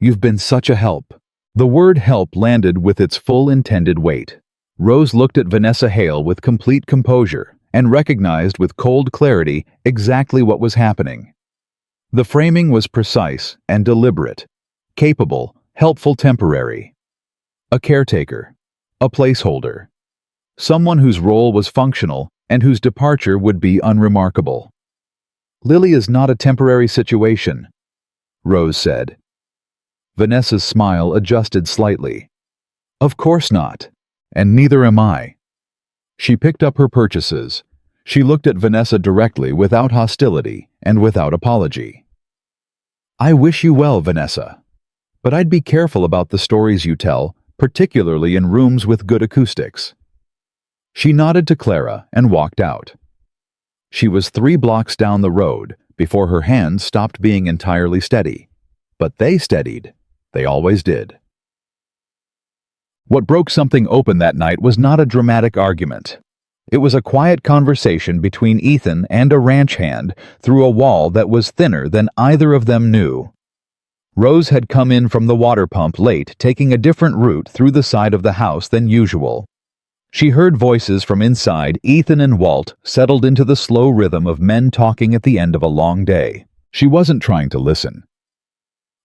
S1: You've been such a help. The word help landed with its full intended weight. Rose looked at Vanessa Hale with complete composure and recognized with cold clarity exactly what was happening. The framing was precise and deliberate, capable, helpful temporary. A caretaker, a placeholder, someone whose role was functional and whose departure would be unremarkable. Lily is not a temporary situation, Rose said. Vanessa's smile adjusted slightly. Of course not, and neither am I. She picked up her purchases. She looked at Vanessa directly without hostility and without apology. I wish you well, Vanessa, but I'd be careful about the stories you tell, particularly in rooms with good acoustics. She nodded to Clara and walked out. She was 3 blocks down the road before her hands stopped being entirely steady. But they steadied. They always did. What broke something open that night was not a dramatic argument. It was a quiet conversation between Ethan and a ranch hand through a wall that was thinner than either of them knew. Rose had come in from the water pump late, taking a different route through the side of the house than usual. She heard voices from inside. Ethan and Walt settled into the slow rhythm of men talking at the end of a long day. She wasn't trying to listen.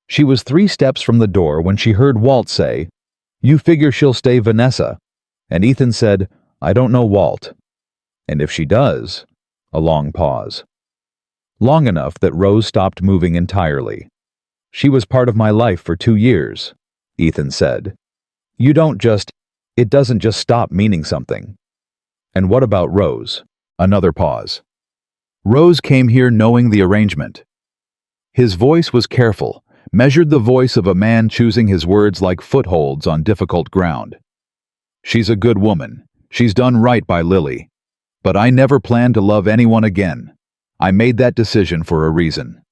S1: She was 3 steps from the door when she heard Walt say, "You figure she'll stay, Vanessa?" And Ethan said, "I don't know, Walt. And if she does," a long pause. Long enough that Rose stopped moving entirely. "She was part of my life for 2 years," Ethan said. It doesn't just stop meaning something." "And what about Rose?" Another pause. "Rose came here knowing the arrangement." His voice was careful, measured the voice of a man choosing his words like footholds on difficult ground. "She's a good woman. She's done right by Lily. But I never planned to love anyone again. I made that decision for a reason."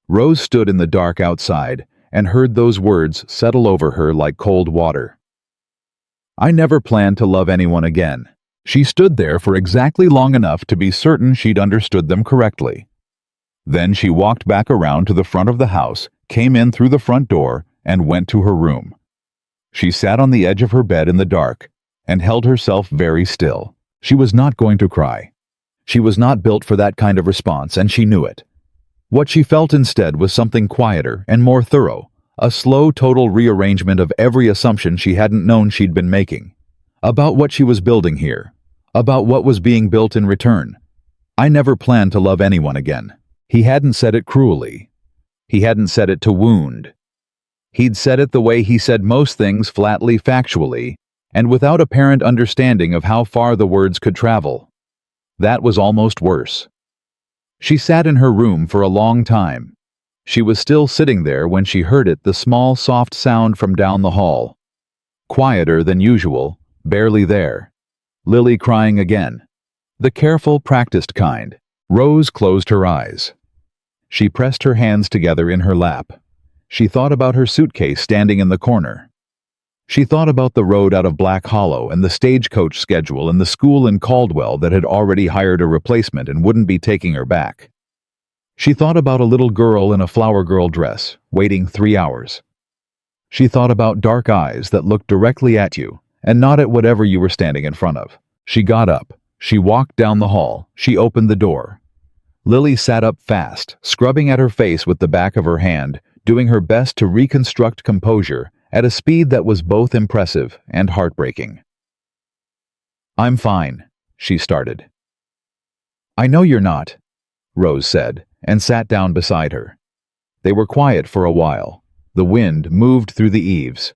S1: Rose stood in the dark outside and heard those words settle over her like cold water. I never planned to love anyone again. She stood there for exactly long enough to be certain she'd understood them correctly. Then she walked back around to the front of the house, came in through the front door, and went to her room. She sat on the edge of her bed in the dark and held herself very still. She was not going to cry. She was not built for that kind of response, and she knew it. What she felt instead was something quieter and more thorough, a slow total rearrangement of every assumption she hadn't known she'd been making, about what she was building here, about what was being built in return. I never planned to love anyone again. He hadn't said it cruelly. He hadn't said it to wound. He'd said it the way he said most things, flatly, factually, and without apparent understanding of how far the words could travel. That was almost worse. She sat in her room for a long time. She was still sitting there when she heard it, the small, soft sound from down the hall. Quieter than usual, barely there. Lily crying again. The careful, practiced kind. Rose closed her eyes. She pressed her hands together in her lap. She thought about her suitcase standing in the corner. She thought about the road out of Black Hollow and the stagecoach schedule and the school in Caldwell that had already hired a replacement and wouldn't be taking her back. She thought about a little girl in a flower girl dress, waiting 3 hours. She thought about dark eyes that looked directly at you and not at whatever you were standing in front of. She got up. She walked down the hall. She opened the door. Lily sat up fast, scrubbing at her face with the back of her hand, doing her best to reconstruct composure at a speed that was both impressive and heartbreaking. "I'm fine," she started. "I know you're not," Rose said, and sat down beside her. They were quiet for a while. The wind moved through the eaves.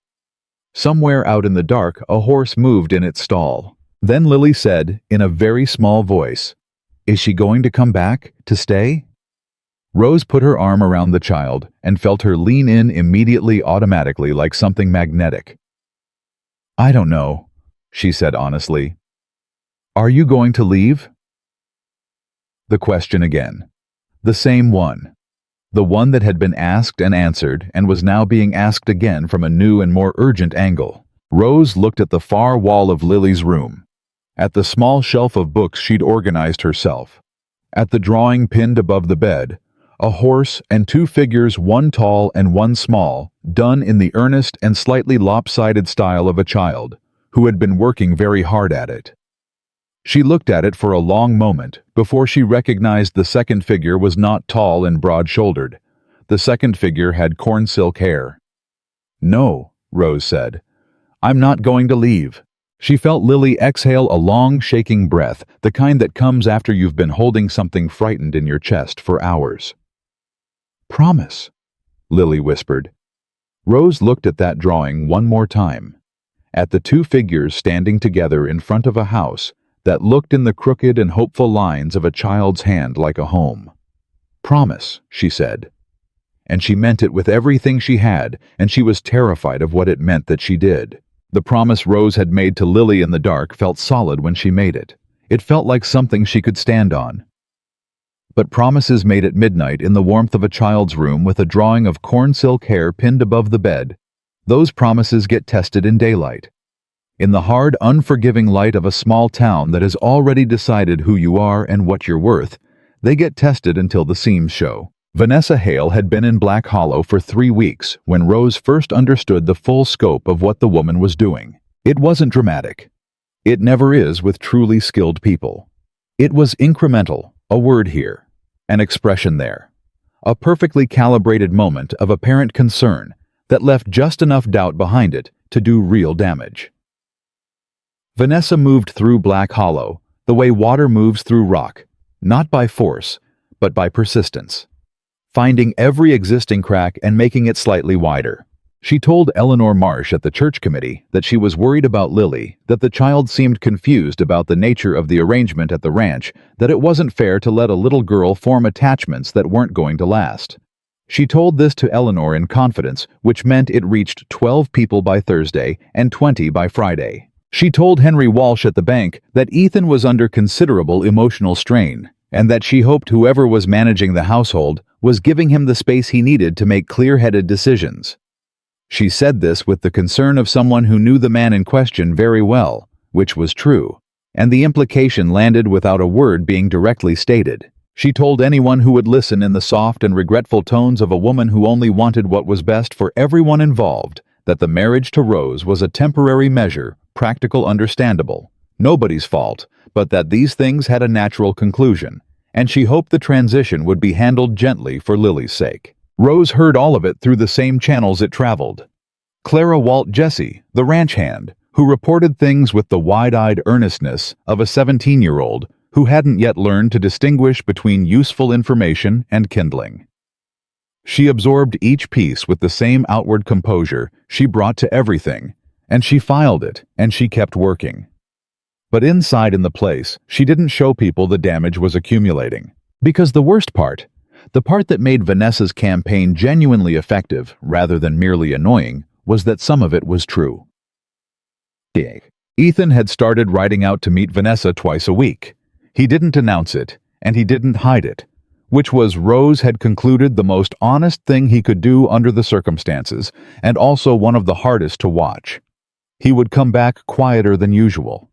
S1: Somewhere out in the dark, a horse moved in its stall. Then Lily said, in a very small voice, "Is she going to come back? To stay?" Rose put her arm around the child and felt her lean in immediately automatically like something magnetic. "I don't know," she said honestly. "Are you going to leave?" The question again. The same one. The one that had been asked and answered and was now being asked again from a new and more urgent angle. Rose looked at the far wall of Lily's room, at the small shelf of books she'd organized herself, at the drawing pinned above the bed, a horse and two figures, one tall and one small, done in the earnest and slightly lopsided style of a child who had been working very hard at it. She looked at it for a long moment before she recognized the second figure was not tall and broad-shouldered. The second figure had corn silk hair. "No," Rose said. "I'm not going to leave." She felt Lily exhale a long, shaking breath, the kind that comes after you've been holding something frightened in your chest for hours. "Promise," Lily whispered. Rose looked at that drawing one more time, at the two figures standing together in front of a house that looked in the crooked and hopeful lines of a child's hand like a home. "Promise," she said. And she meant it with everything she had, and she was terrified of what it meant that she did. The promise Rose had made to Lily in the dark felt solid when she made it. It felt like something she could stand on. But promises made at midnight in the warmth of a child's room with a drawing of corn silk hair pinned above the bed, those promises get tested in daylight. In the hard, unforgiving light of a small town that has already decided who you are and what you're worth, they get tested until the seams show. Vanessa Hale had been in Black Hollow for 3 weeks when Rose first understood the full scope of what the woman was doing. It wasn't dramatic. It never is with truly skilled people. It was incremental, a word here, an expression there. A perfectly calibrated moment of apparent concern that left just enough doubt behind it to do real damage. Vanessa moved through Black Hollow the way water moves through rock, not by force, but by persistence, finding every existing crack and making it slightly wider. She told Eleanor Marsh at the church committee that she was worried about Lily, that the child seemed confused about the nature of the arrangement at the ranch, that it wasn't fair to let a little girl form attachments that weren't going to last. She told this to Eleanor in confidence, which meant it reached 12 people by Thursday and 20 by Friday. She told Henry Walsh at the bank that Ethan was under considerable emotional strain, and that she hoped whoever was managing the household was giving him the space he needed to make clear-headed decisions. She said this with the concern of someone who knew the man in question very well, which was true, and the implication landed without a word being directly stated. She told anyone who would listen in the soft and regretful tones of a woman who only wanted what was best for everyone involved that the marriage to Rose was a temporary measure, practical, understandable, nobody's fault, but that these things had a natural conclusion, and she hoped the transition would be handled gently for Lily's sake. Rose heard all of it through the same channels it traveled. Clara Walt Jesse, the ranch hand, who reported things with the wide-eyed earnestness of a 17-year-old who hadn't yet learned to distinguish between useful information and kindling. She absorbed each piece with the same outward composure she brought to everything, and she filed it, and she kept working. But inside in the place, she didn't show people the damage was accumulating. Because the worst part, the part that made Vanessa's campaign genuinely effective, rather than merely annoying, was that some of it was true. Ethan had started riding out to meet Vanessa twice a week. He didn't announce it, and he didn't hide it, which was, Rose had concluded, the most honest thing he could do under the circumstances, and also one of the hardest to watch. He would come back quieter than usual.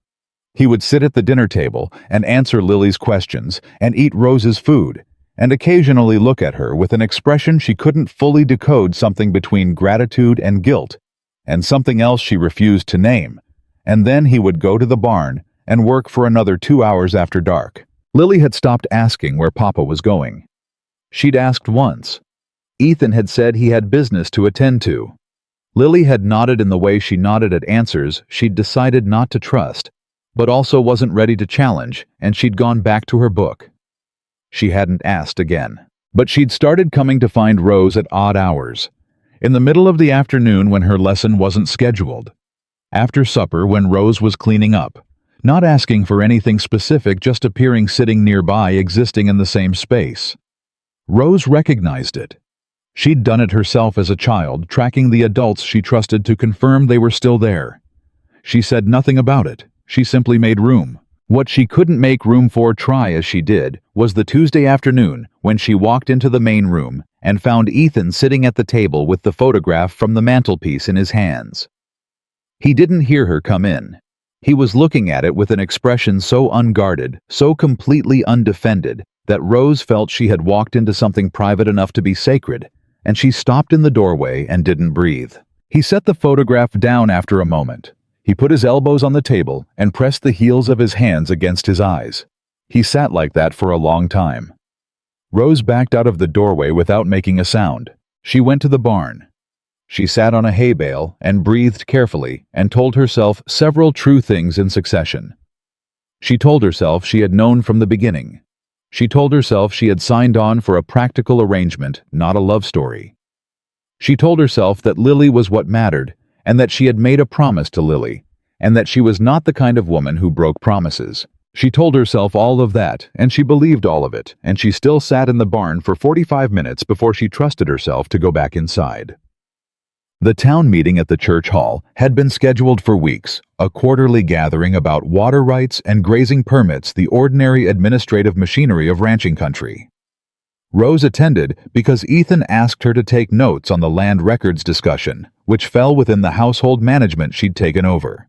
S1: He would sit at the dinner table and answer Lily's questions and eat Rose's food, and occasionally look at her with an expression she couldn't fully decode, something between gratitude and guilt, and something else she refused to name, and then he would go to the barn and work for another 2 hours after dark. Lily had stopped asking where Papa was going. She'd asked once. Ethan had said he had business to attend to. Lily had nodded in the way she nodded at answers she'd decided not to trust, but also wasn't ready to challenge, and she'd gone back to her book. She hadn't asked again. But she'd started coming to find Rose at odd hours. In the middle of the afternoon when her lesson wasn't scheduled. After supper when Rose was cleaning up. Not asking for anything specific, just appearing, sitting nearby, existing in the same space. Rose recognized it. She'd done it herself as a child, tracking the adults she trusted to confirm they were still there. She said nothing about it. She simply made room. What she couldn't make room for, try as she did, was the Tuesday afternoon when she walked into the main room and found Ethan sitting at the table with the photograph from the mantelpiece in his hands. He didn't hear her come in. He was looking at it with an expression so unguarded, so completely undefended, that Rose felt she had walked into something private enough to be sacred, and she stopped in the doorway and didn't breathe. He set the photograph down after a moment. He put his elbows on the table and pressed the heels of his hands against his eyes. He sat like that for a long time. Rose backed out of the doorway without making a sound. She went to the barn. She sat on a hay bale and breathed carefully and told herself several true things in succession. She told herself she had known from the beginning. She told herself she had signed on for a practical arrangement, not a love story. She told herself that Lily was what mattered, and that she had made a promise to Lily, and that she was not the kind of woman who broke promises. She told herself all of that, and she believed all of it, and she still sat in the barn for 45 minutes before she trusted herself to go back inside. The town meeting at the church hall had been scheduled for weeks, a quarterly gathering about water rights and grazing permits, the ordinary administrative machinery of ranching country. Rose attended because Ethan asked her to take notes on the land records discussion, which fell within the household management she'd taken over.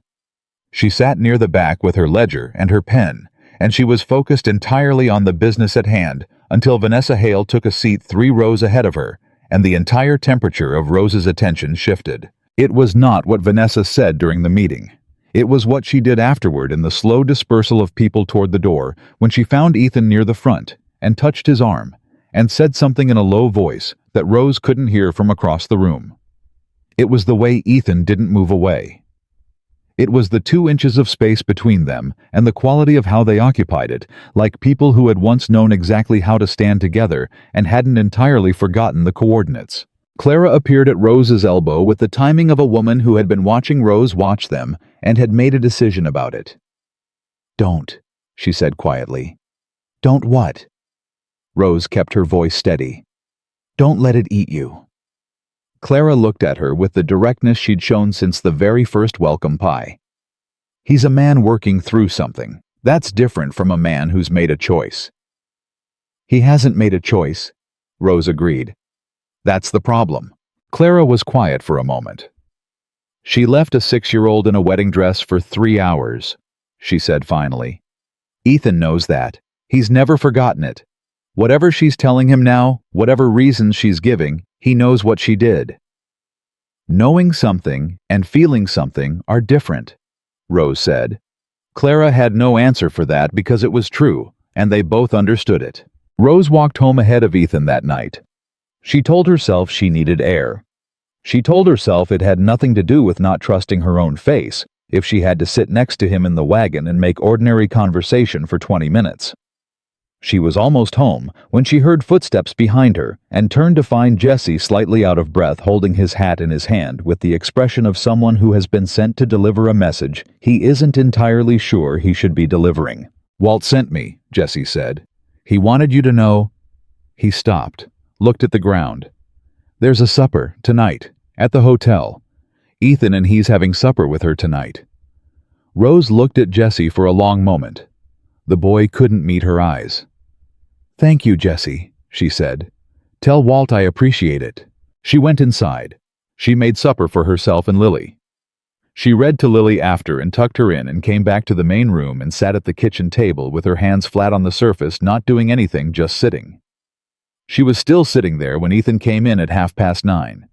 S1: She sat near the back with her ledger and her pen, and she was focused entirely on the business at hand until Vanessa Hale took a seat 3 rows ahead of her, and the entire temperature of Rose's attention shifted. It was not what Vanessa said during the meeting. It was what she did afterward in the slow dispersal of people toward the door when she found Ethan near the front and touched his arm and said something in a low voice that Rose couldn't hear from across the room. It was the way Ethan didn't move away. It was the 2 inches of space between them and the quality of how they occupied it, like people who had once known exactly how to stand together and hadn't entirely forgotten the coordinates. Clara appeared at Rose's elbow with the timing of a woman who had been watching Rose watch them and had made a decision about it. "Don't," she said quietly. "Don't what?" Rose kept her voice steady. "Don't let it eat you." Clara looked at her with the directness she'd shown since the very first welcome pie. "He's a man working through something. That's different from a man who's made a choice." "He hasn't made a choice," Rose agreed. "That's the problem." Clara was quiet for a moment. "She left a 6-year-old in a wedding dress for 3 hours," she said finally. "Ethan knows that. He's never forgotten it. Whatever she's telling him now, whatever reasons she's giving, he knows what she did." "Knowing something and feeling something are different," Rose said. Clara had no answer for that because it was true, and they both understood it. Rose walked home ahead of Ethan that night. She told herself she needed air. She told herself it had nothing to do with not trusting her own face if she had to sit next to him in the wagon and make ordinary conversation for 20 minutes. She was almost home when she heard footsteps behind her and turned to find Jesse slightly out of breath holding his hat in his hand with the expression of someone who has been sent to deliver a message he isn't entirely sure he should be delivering. "Walt sent me," Jesse said. "He wanted you to know—" He stopped, looked at the ground. "There's a supper, tonight, at the hotel. Ethan and he's having supper with her tonight." Rose looked at Jesse for a long moment. The boy couldn't meet her eyes. "Thank you, Jesse," she said. "Tell Walt I appreciate it." She went inside. She made supper for herself and Lily. She read to Lily after and tucked her in and came back to the main room and sat at the kitchen table with her hands flat on the surface, not doing anything, just sitting. She was still sitting there when Ethan came in at 9:30.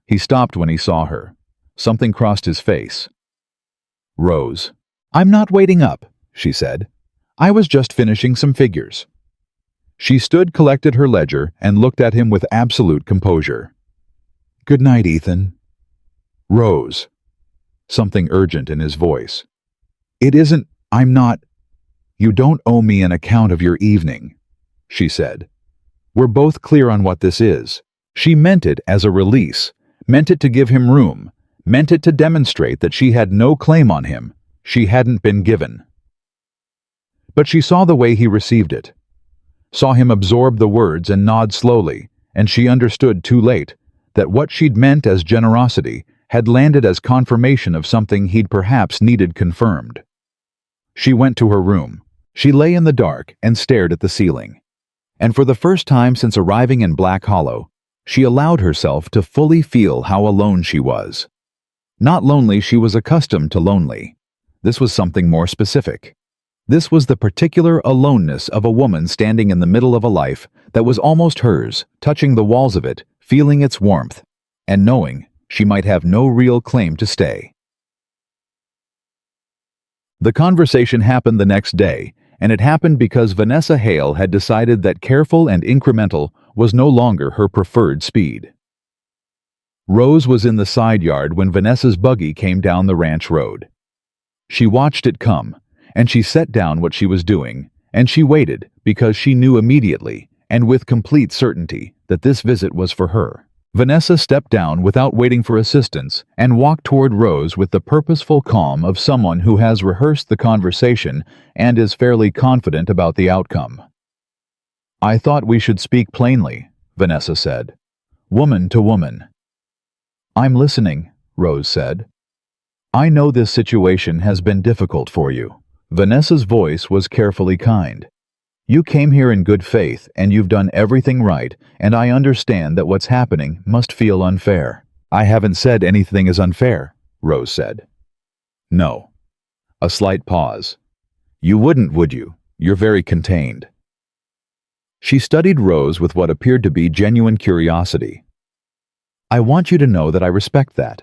S1: He stopped when he saw her. Something crossed his face. "Rose." "I'm not waiting up," she said. "I was just finishing some figures." She stood, collected her ledger, and looked at him with absolute composure. "Good night, Ethan." "Rose." Something urgent in his voice. "It isn't, I'm not—" "You don't owe me an account of your evening," she said. "We're both clear on what this is." She meant it as a release, meant it to give him room, meant it to demonstrate that she had no claim on him. She hadn't been given. But she saw the way he received it. saw him absorb the words and nod slowly, and she understood too late that what she'd meant as generosity had landed as confirmation of something he'd perhaps needed confirmed. She went to her room. She lay in the dark and stared at the ceiling. And for the first time since arriving in Black Hollow, she allowed herself to fully feel how alone she was. Not lonely she was accustomed to lonely. This was something more specific. This was the particular aloneness of a woman standing in the middle of a life that was almost hers, touching the walls of it, feeling its warmth, and knowing she might have no real claim to stay. The conversation happened the next day, and it happened because Vanessa Hale had decided that careful and incremental was no longer her preferred speed. Rose was in the side yard when Vanessa's buggy came down the ranch road. She watched it come, and she set down what she was doing, and she waited because she knew immediately, and with complete certainty, that this visit was for her. Vanessa stepped down without waiting for assistance and walked toward Rose with the purposeful calm of someone who has rehearsed the conversation and is fairly confident about the outcome. "I thought we should speak plainly," Vanessa said. "Woman to woman." "I'm listening," Rose said. "I know this situation has been difficult for you." Vanessa's voice was carefully kind. "You came here in good faith, and you've done everything right, and I understand that what's happening must feel unfair." "I haven't said anything is unfair," Rose said. "No." A slight pause. "You wouldn't, would you? You're very contained." She studied Rose with what appeared to be genuine curiosity. "I want you to know that I respect that.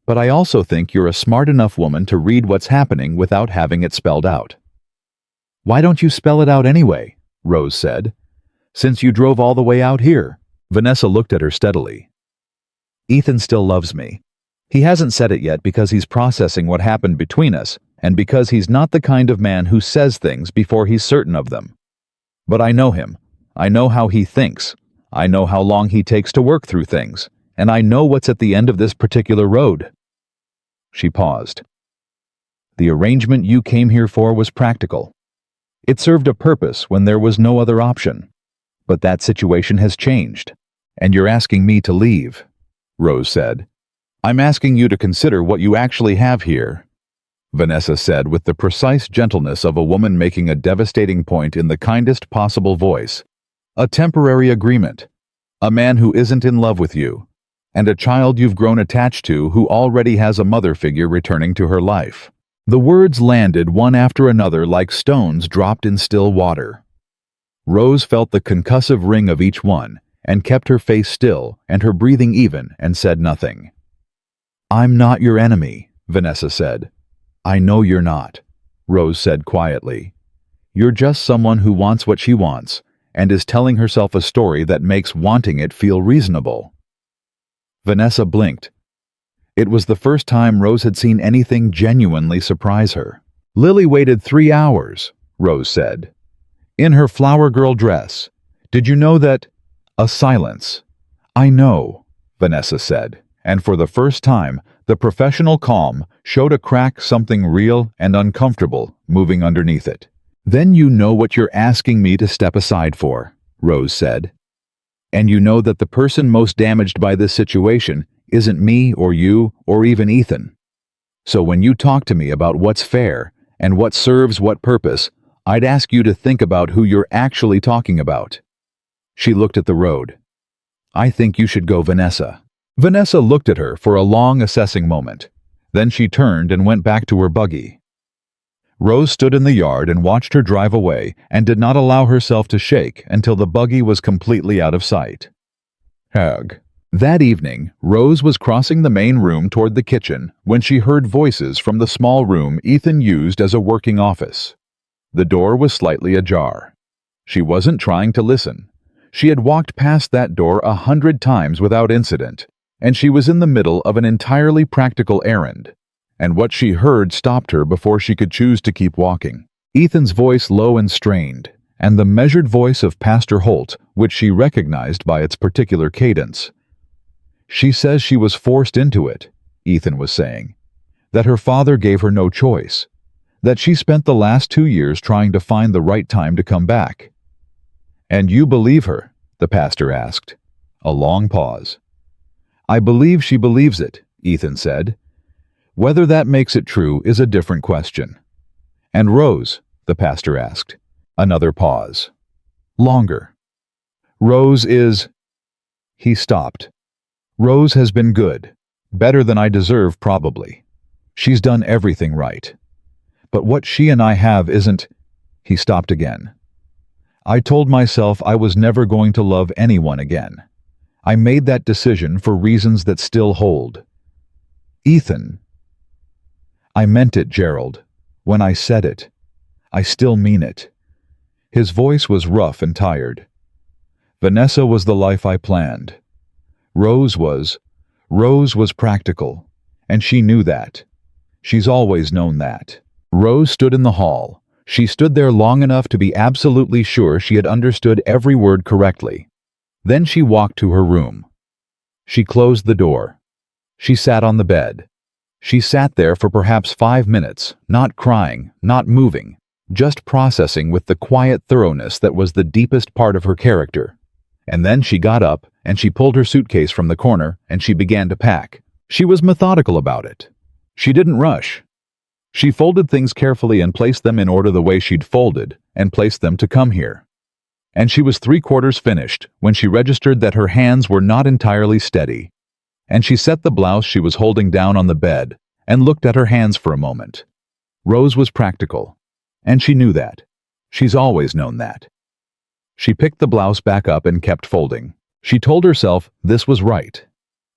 S1: But I also think you're a smart enough woman to read what's happening without having it spelled out." "Why don't you spell it out anyway?" Rose said. "Since you drove all the way out here." Vanessa looked at her steadily. "Ethan still loves me. He hasn't said it yet because he's processing what happened between us, and because he's not the kind of man who says things before he's certain of them. But I know him. I know how he thinks. I know how long he takes to work through things, and I know what's at the end of this particular road." She paused. "The arrangement you came here for was practical. It served a purpose when there was no other option. But that situation has changed, and you're asking me to leave," Rose said. "I'm asking you to consider what you actually have here," Vanessa said with the precise gentleness of a woman making a devastating point in the kindest possible voice. "A temporary agreement, a man who isn't in love with you, and a child you've grown attached to who already has a mother figure returning to her life." The words landed one after another like stones dropped in still water. Rose felt the concussive ring of each one, and kept her face still and her breathing even, and said nothing. "I'm not your enemy," Vanessa said. "I know you're not," Rose said quietly. "You're just someone who wants what she wants, and is telling herself a story that makes wanting it feel reasonable." Vanessa blinked. It was the first time Rose had seen anything genuinely surprise her. "Lily waited 3 hours," Rose said. "In her flower girl dress. Did you know that—" A silence. "I know," Vanessa said, and for the first time, the professional calm showed a crack, something real and uncomfortable moving underneath it. "Then you know what you're asking me to step aside for," Rose said. "And you know that the person most damaged by this situation isn't me or you or even Ethan. So when you talk to me about what's fair and what serves what purpose, I'd ask you to think about who you're actually talking about." She looked at the road. "I think you should go, Vanessa." Vanessa looked at her for a long assessing moment. Then she turned and went back to her buggy. Rose stood in the yard and watched her drive away and did not allow herself to shake until the buggy was completely out of sight. Hag. That evening, Rose was crossing the main room toward the kitchen when she heard voices from the small room Ethan used as a working office. The door was slightly ajar. She wasn't trying to listen. She had walked past that door 100 times without incident, and she was in the middle of an entirely practical errand. And what she heard stopped her before she could choose to keep walking. Ethan's voice low and strained, and the measured voice of Pastor Holt, which she recognized by its particular cadence. "She says she was forced into it," Ethan was saying. "That her father gave her no choice. That she spent the last 2 years trying to find the right time to come back. "And you believe her?" the pastor asked. A long pause. "I believe she believes it," Ethan said. "Whether that makes it true is a different question." "And Rose?" the pastor asked. Another pause. Longer. "Rose is—" He stopped. "Rose has been good. Better than I deserve, probably. She's done everything right. But what she and I have isn't—" He stopped again. "I told myself I was never going to love anyone again. I made that decision for reasons that still hold." "Ethan." "I meant it, Gerald. When I said it. I still mean it." His voice was rough and tired. "Vanessa was the life I planned. Rose was practical, and she knew that. She's always known that." Rose stood in the hall. She stood there long enough to be absolutely sure she had understood every word correctly. Then she walked to her room. She closed the door. She sat on the bed. She sat there for perhaps 5 minutes, not crying, not moving, just processing with the quiet thoroughness that was the deepest part of her character. And then she got up, and she pulled her suitcase from the corner, and she began to pack. She was methodical about it. She didn't rush. She folded things carefully and placed them in order the way she'd folded, and placed them to come here. And she was 3/4 finished when she registered that her hands were not entirely steady. And she set the blouse she was holding down on the bed, and looked at her hands for a moment. Rose was practical, and she knew that. She's always known that. She picked the blouse back up and kept folding. She told herself this was right.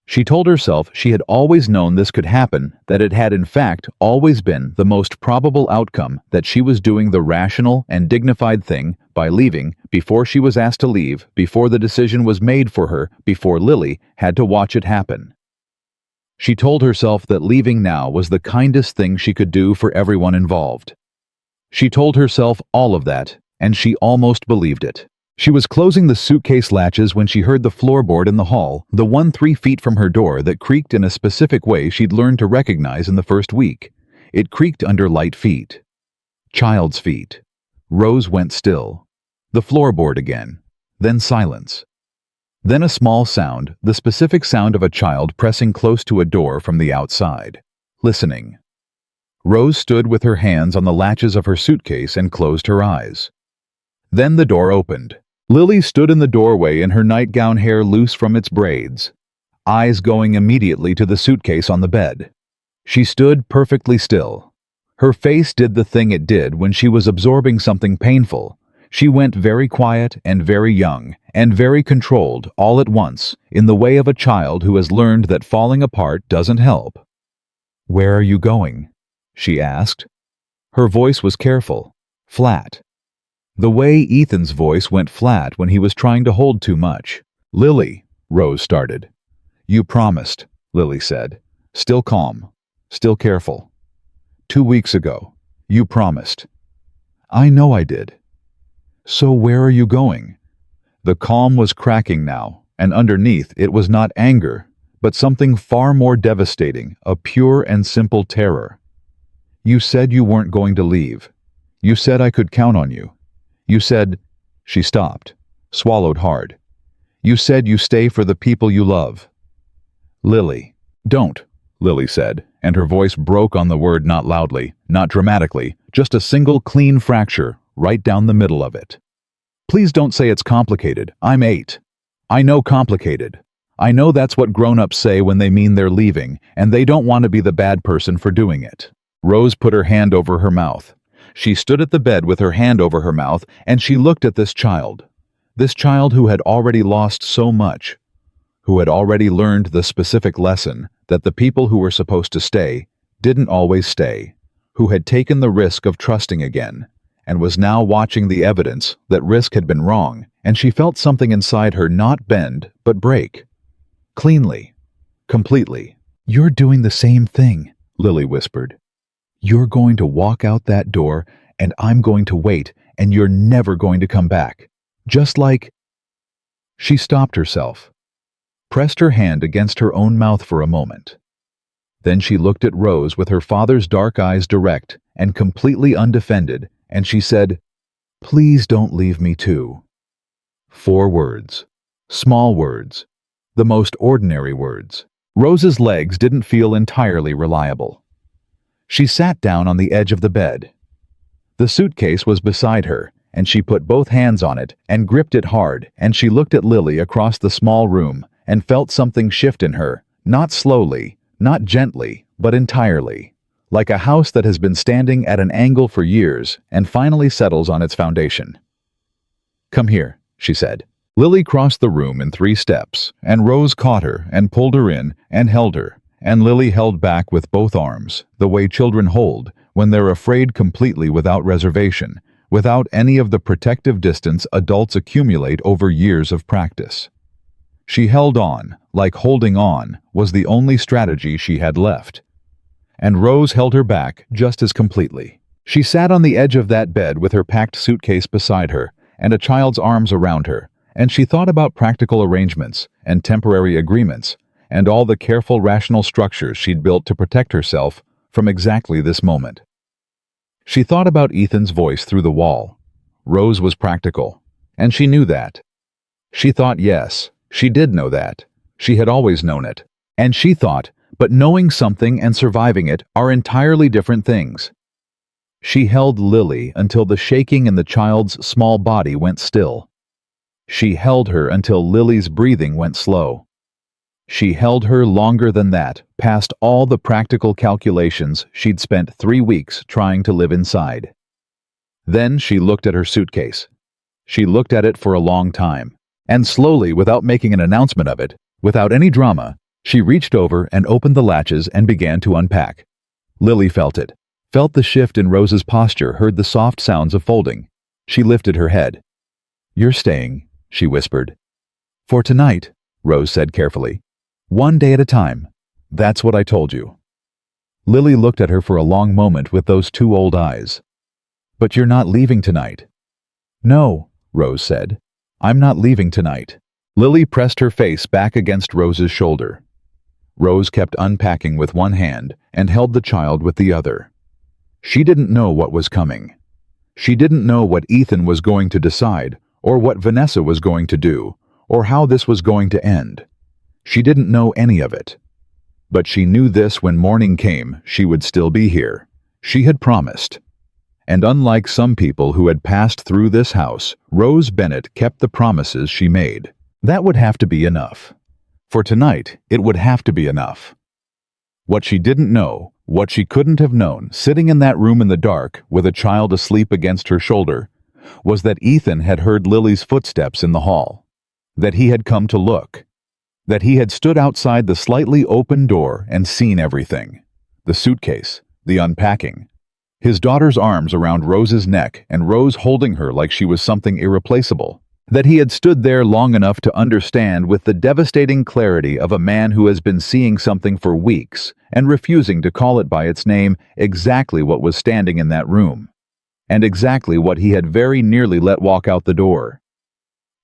S1: She told herself she had always known this could happen, that it had in fact always been the most probable outcome, that she was doing the rational and dignified thing by leaving before she was asked to leave, before the decision was made for her, before Lily had to watch it happen. She told herself that leaving now was the kindest thing she could do for everyone involved. She told herself all of that, and she almost believed it. She was closing the suitcase latches when she heard the floorboard in the hall, the one 3 feet from her door, that creaked in a specific way she'd learned to recognize in the first week. It creaked under light feet. Child's feet. Rose went still. The floorboard again. Then silence. Then a small sound, the specific sound of a child pressing close to a door from the outside. Listening. Rose stood with her hands on the latches of her suitcase and closed her eyes. Then the door opened. Lily stood in the doorway in her nightgown, hair loose from its braids, eyes going immediately to the suitcase on the bed. She stood perfectly still. Her face did the thing it did when she was absorbing something painful. She went very quiet and very young and very controlled all at once, in the way of a child who has learned that falling apart doesn't help. "Where are you going?" she asked. Her voice was careful, flat. The way Ethan's voice went flat when he was trying to hold too much. "Lily," Rose started. "You promised," Lily said, still calm, still careful. "2 weeks ago, you promised." "I know I did." "So where are you going?" The calm was cracking now, and underneath it was not anger, but something far more devastating, a pure and simple terror. "You said you weren't going to leave. You said I could count on you. You said—" She stopped, swallowed hard. "You said you stay for the people you love." "Lily." "Don't," Lily said, and her voice broke on the word, not loudly, not dramatically, just a single clean fracture, right down the middle of it. "Please don't say it's complicated. I'm 8. I know complicated. I know that's what grown-ups say when they mean they're leaving, and they don't want to be the bad person for doing it." Rose put her hand over her mouth. She stood at the bed with her hand over her mouth, and she looked at this child who had already lost so much, who had already learned the specific lesson that the people who were supposed to stay didn't always stay, who had taken the risk of trusting again, and was now watching the evidence that risk had been wrong, and she felt something inside her not bend, but break. Cleanly. Completely. "You're doing the same thing," Lily whispered. "You're going to walk out that door, and I'm going to wait, and you're never going to come back. Just like—" She stopped herself, pressed her hand against her own mouth for a moment. Then she looked at Rose with her father's dark eyes direct and completely undefended, and she said, "Please don't leave me too." 4 words. Small words. The most ordinary words. Rose's legs didn't feel entirely reliable. She sat down on the edge of the bed. The suitcase was beside her, and she put both hands on it and gripped it hard, and she looked at Lily across the small room and felt something shift in her, not slowly, not gently, but entirely, like a house that has been standing at an angle for years and finally settles on its foundation. "Come here," she said. Lily crossed the room in 3 steps, and Rose caught her and pulled her in and held her, and Lily held back with both arms, the way children hold when they're afraid, completely without reservation, without any of the protective distance adults accumulate over years of practice. She held on, like holding on was the only strategy she had left. And Rose held her back just as completely. She sat on the edge of that bed with her packed suitcase beside her and a child's arms around her, and she thought about practical arrangements and temporary agreements and all the careful rational structures she'd built to protect herself from exactly this moment. She thought about Ethan's voice through the wall. Rose was practical, and she knew that. She thought, yes, she did know that. She had always known it. And she thought, but knowing something and surviving it are entirely different things. She held Lily until the shaking in the child's small body went still. She held her until Lily's breathing went slow. She held her longer than that, past all the practical calculations she'd spent 3 weeks trying to live inside. Then she looked at her suitcase. She looked at it for a long time, and slowly, without making an announcement of it, without any drama, she reached over and opened the latches and began to unpack. Lily felt it, felt the shift in Rose's posture, heard the soft sounds of folding. She lifted her head. "You're staying," she whispered. "For tonight," Rose said carefully. "One day at a time. That's what I told you." Lily looked at her for a long moment with those 2 old eyes. "But you're not leaving tonight." "No," Rose said. "I'm not leaving tonight." Lily pressed her face back against Rose's shoulder. Rose kept unpacking with one hand and held the child with the other. She didn't know what was coming. She didn't know what Ethan was going to decide, or what Vanessa was going to do, or how this was going to end. She didn't know any of it. But she knew this: when morning came, she would still be here. She had promised. And unlike some people who had passed through this house, Rose Bennett kept the promises she made. That would have to be enough. For tonight, it would have to be enough. What she didn't know, what she couldn't have known, sitting in that room in the dark with a child asleep against her shoulder, was that Ethan had heard Lily's footsteps in the hall. That he had come to look. That he had stood outside the slightly open door and seen everything. The suitcase, the unpacking. His daughter's arms around Rose's neck and Rose holding her like she was something irreplaceable. That he had stood there long enough to understand, with the devastating clarity of a man who has been seeing something for weeks and refusing to call it by its name, exactly what was standing in that room. And exactly what he had very nearly let walk out the door.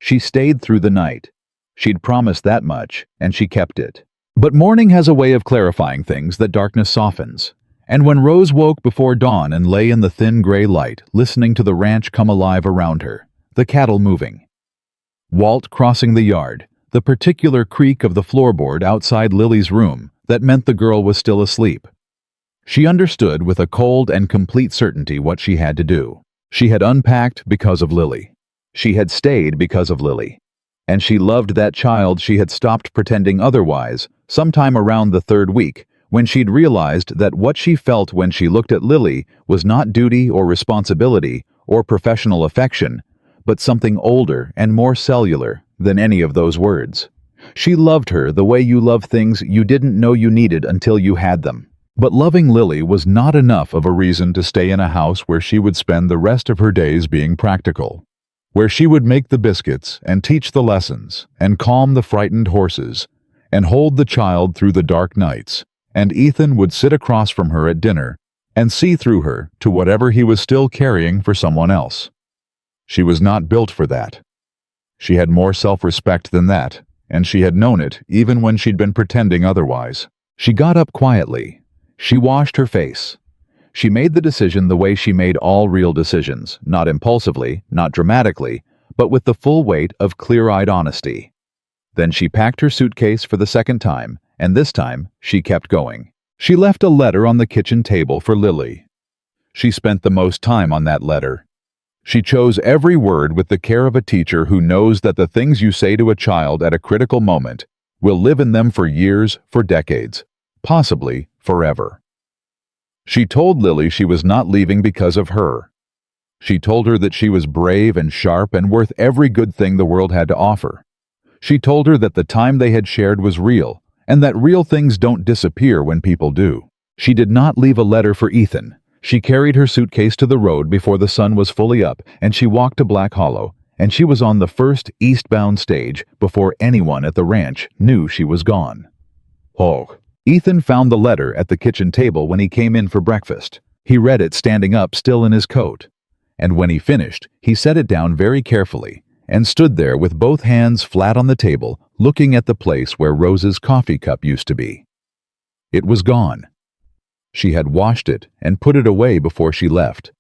S1: She stayed through the night. She'd promised that much, and she kept it. But morning has a way of clarifying things that darkness softens. And when Rose woke before dawn and lay in the thin gray light, listening to the ranch come alive around her, the cattle moving, Walt crossing the yard, the particular creak of the floorboard outside Lily's room that meant the girl was still asleep, she understood with a cold and complete certainty what she had to do. She had unpacked because of Lily. She had stayed because of Lily. And she loved that child. She had stopped pretending otherwise, sometime around the 3rd week, when she'd realized that what she felt when she looked at Lily was not duty or responsibility or professional affection, but something older and more cellular than any of those words. She loved her the way you love things you didn't know you needed until you had them. But loving Lily was not enough of a reason to stay in a house where she would spend the rest of her days being practical. Where she would make the biscuits and teach the lessons and calm the frightened horses and hold the child through the dark nights, and Ethan would sit across from her at dinner and see through her to whatever he was still carrying for someone else. She was not built for that. She had more self-respect than that, and she had known it even when she'd been pretending otherwise. She got up quietly. She washed her face. She made the decision the way she made all real decisions, not impulsively, not dramatically, but with the full weight of clear-eyed honesty. Then she packed her suitcase for the second time, and this time she kept going. She left a letter on the kitchen table for Lily. She spent the most time on that letter. She chose every word with the care of a teacher who knows that the things you say to a child at a critical moment will live in them for years, for decades, possibly forever. She told Lily she was not leaving because of her. She told her that she was brave and sharp and worth every good thing the world had to offer. She told her that the time they had shared was real, and that real things don't disappear when people do. She did not leave a letter for Ethan. She carried her suitcase to the road before the sun was fully up, and she walked to Black Hollow, and she was on the first eastbound stage before anyone at the ranch knew she was gone. Oh. Ethan found the letter at the kitchen table when he came in for breakfast. He read it standing up still in his coat. And when he finished, he set it down very carefully and stood there with both hands flat on the table, looking at the place where Rose's coffee cup used to be. It was gone. She had washed it and put it away before she left,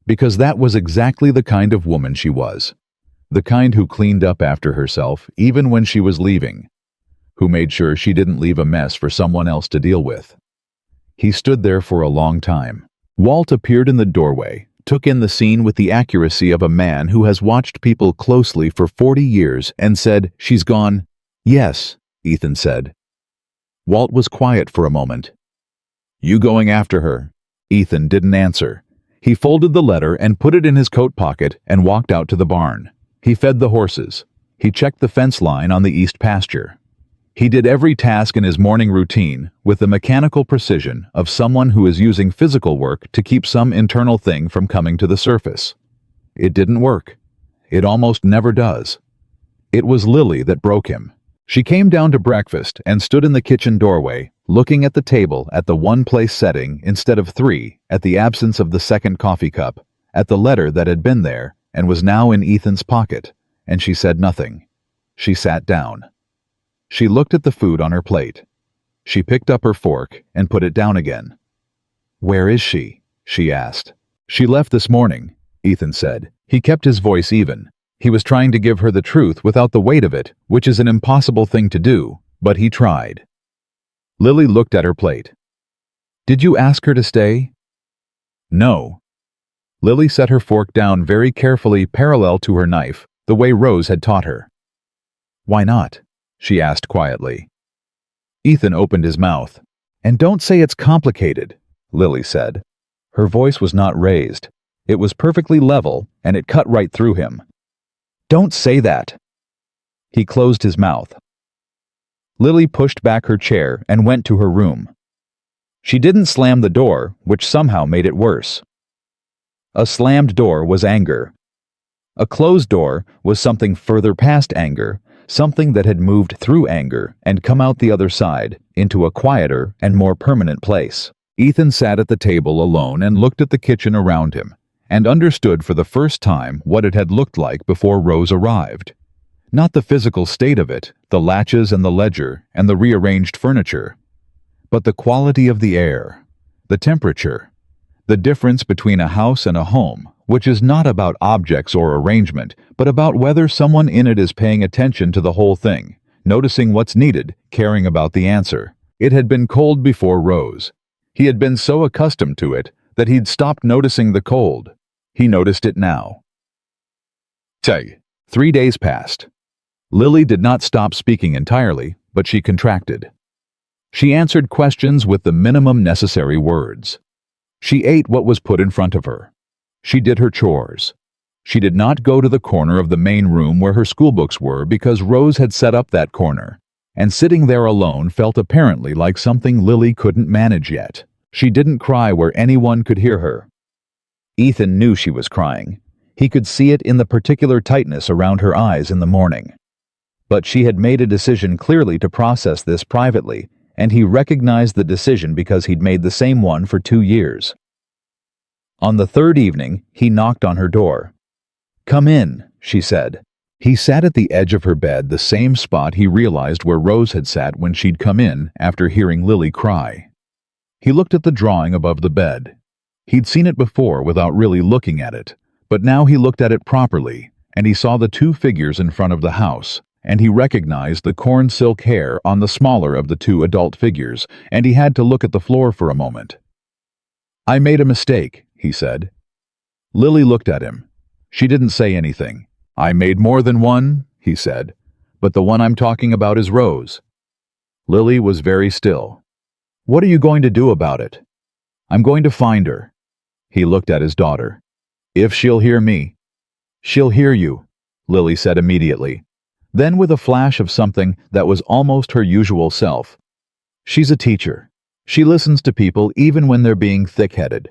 S1: because that was exactly the kind of woman she was. The kind who cleaned up after herself even when she was leaving, who made sure she didn't leave a mess for someone else to deal with. He stood there for a long time. Walt appeared in the doorway, took in the scene with the accuracy of a man who has watched people closely for 40 years and said, "She's gone." "Yes," Ethan said. Walt was quiet for a moment. "You going after her?" Ethan didn't answer. He folded the letter and put it in his coat pocket and walked out to the barn. He fed the horses. He checked the fence line on the east pasture. He did every task in his morning routine with the mechanical precision of someone who is using physical work to keep some internal thing from coming to the surface. It didn't work. It almost never does. It was Lily that broke him. She came down to breakfast and stood in the kitchen doorway, looking at the table at the one-place setting instead of 3, at the absence of the second coffee cup, at the letter that had been there and was now in Ethan's pocket, and she said nothing. She sat down. She looked at the food on her plate. She picked up her fork and put it down again. "Where is she?" she asked. "She left this morning," Ethan said. He kept his voice even. He was trying to give her the truth without the weight of it, which is an impossible thing to do, but he tried. Lily looked at her plate. "Did you ask her to stay?" "No." Lily set her fork down very carefully parallel to her knife, the way Rose had taught her. "Why not?" she asked quietly. Ethan opened his mouth. "And don't say it's complicated," Lily said. Her voice was not raised. It was perfectly level, and it cut right through him. "Don't say that." He closed his mouth. Lily pushed back her chair and went to her room. She didn't slam the door, which somehow made it worse. A slammed door was anger. A closed door was something further past anger, something that had moved through anger and come out the other side, into a quieter and more permanent place. Ethan sat at the table alone and looked at the kitchen around him, and understood for the first time what it had looked like before Rose arrived. Not the physical state of it, the latches and the ledger and the rearranged furniture, but the quality of the air, the temperature, the difference between a house and a home, which is not about objects or arrangement, but about whether someone in it is paying attention to the whole thing, noticing what's needed, caring about the answer. It had been cold before Rose. He had been so accustomed to it that he'd stopped noticing the cold. He noticed it now. 3 days passed. Lily did not stop speaking entirely, but she contracted. She answered questions with the minimum necessary words. She ate what was put in front of her. She did her chores. She did not go to the corner of the main room where her schoolbooks were because Rose had set up that corner, and sitting there alone felt apparently like something Lily couldn't manage yet. She didn't cry where anyone could hear her. Ethan knew she was crying. He could see it in the particular tightness around her eyes in the morning. But she had made a decision clearly to process this privately, and he recognized the decision because he'd made the same one for 2 years. On the 3rd evening, he knocked on her door. "Come in," she said. He sat at the edge of her bed, the same spot he realized where Rose had sat when she'd come in after hearing Lily cry. He looked at the drawing above the bed. He'd seen it before without really looking at it, but now he looked at it properly, and he saw the two figures in front of the house, and he recognized the corn silk hair on the smaller of the two adult figures, and he had to look at the floor for a moment. "I made a mistake," he said. Lily looked at him. She didn't say anything. "I made more than one," he said, "but the one I'm talking about is Rose." Lily was very still. "What are you going to do about it?" "I'm going to find her." He looked at his daughter. "If she'll hear me." "She'll hear you," Lily said immediately. Then with a flash of something that was almost her usual self. "She's a teacher. She listens to people even when they're being thick-headed."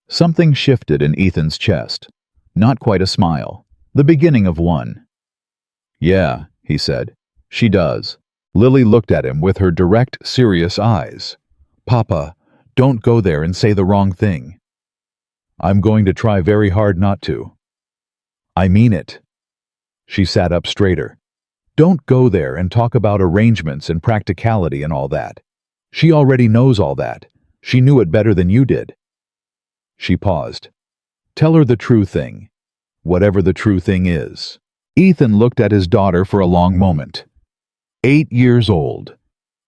S1: Something shifted in Ethan's chest. Not quite a smile. The beginning of one. "Yeah," he said. "She does." Lily looked at him with her direct, serious eyes. "Papa, don't go there and say the wrong thing." "I'm going to try very hard not to." "I mean it." She sat up straighter. "Don't go there and talk about arrangements and practicality and all that. She already knows all that. She knew it better than you did." She paused. "Tell her the true thing. Whatever the true thing is." Ethan looked at his daughter for a long moment. 8 years old.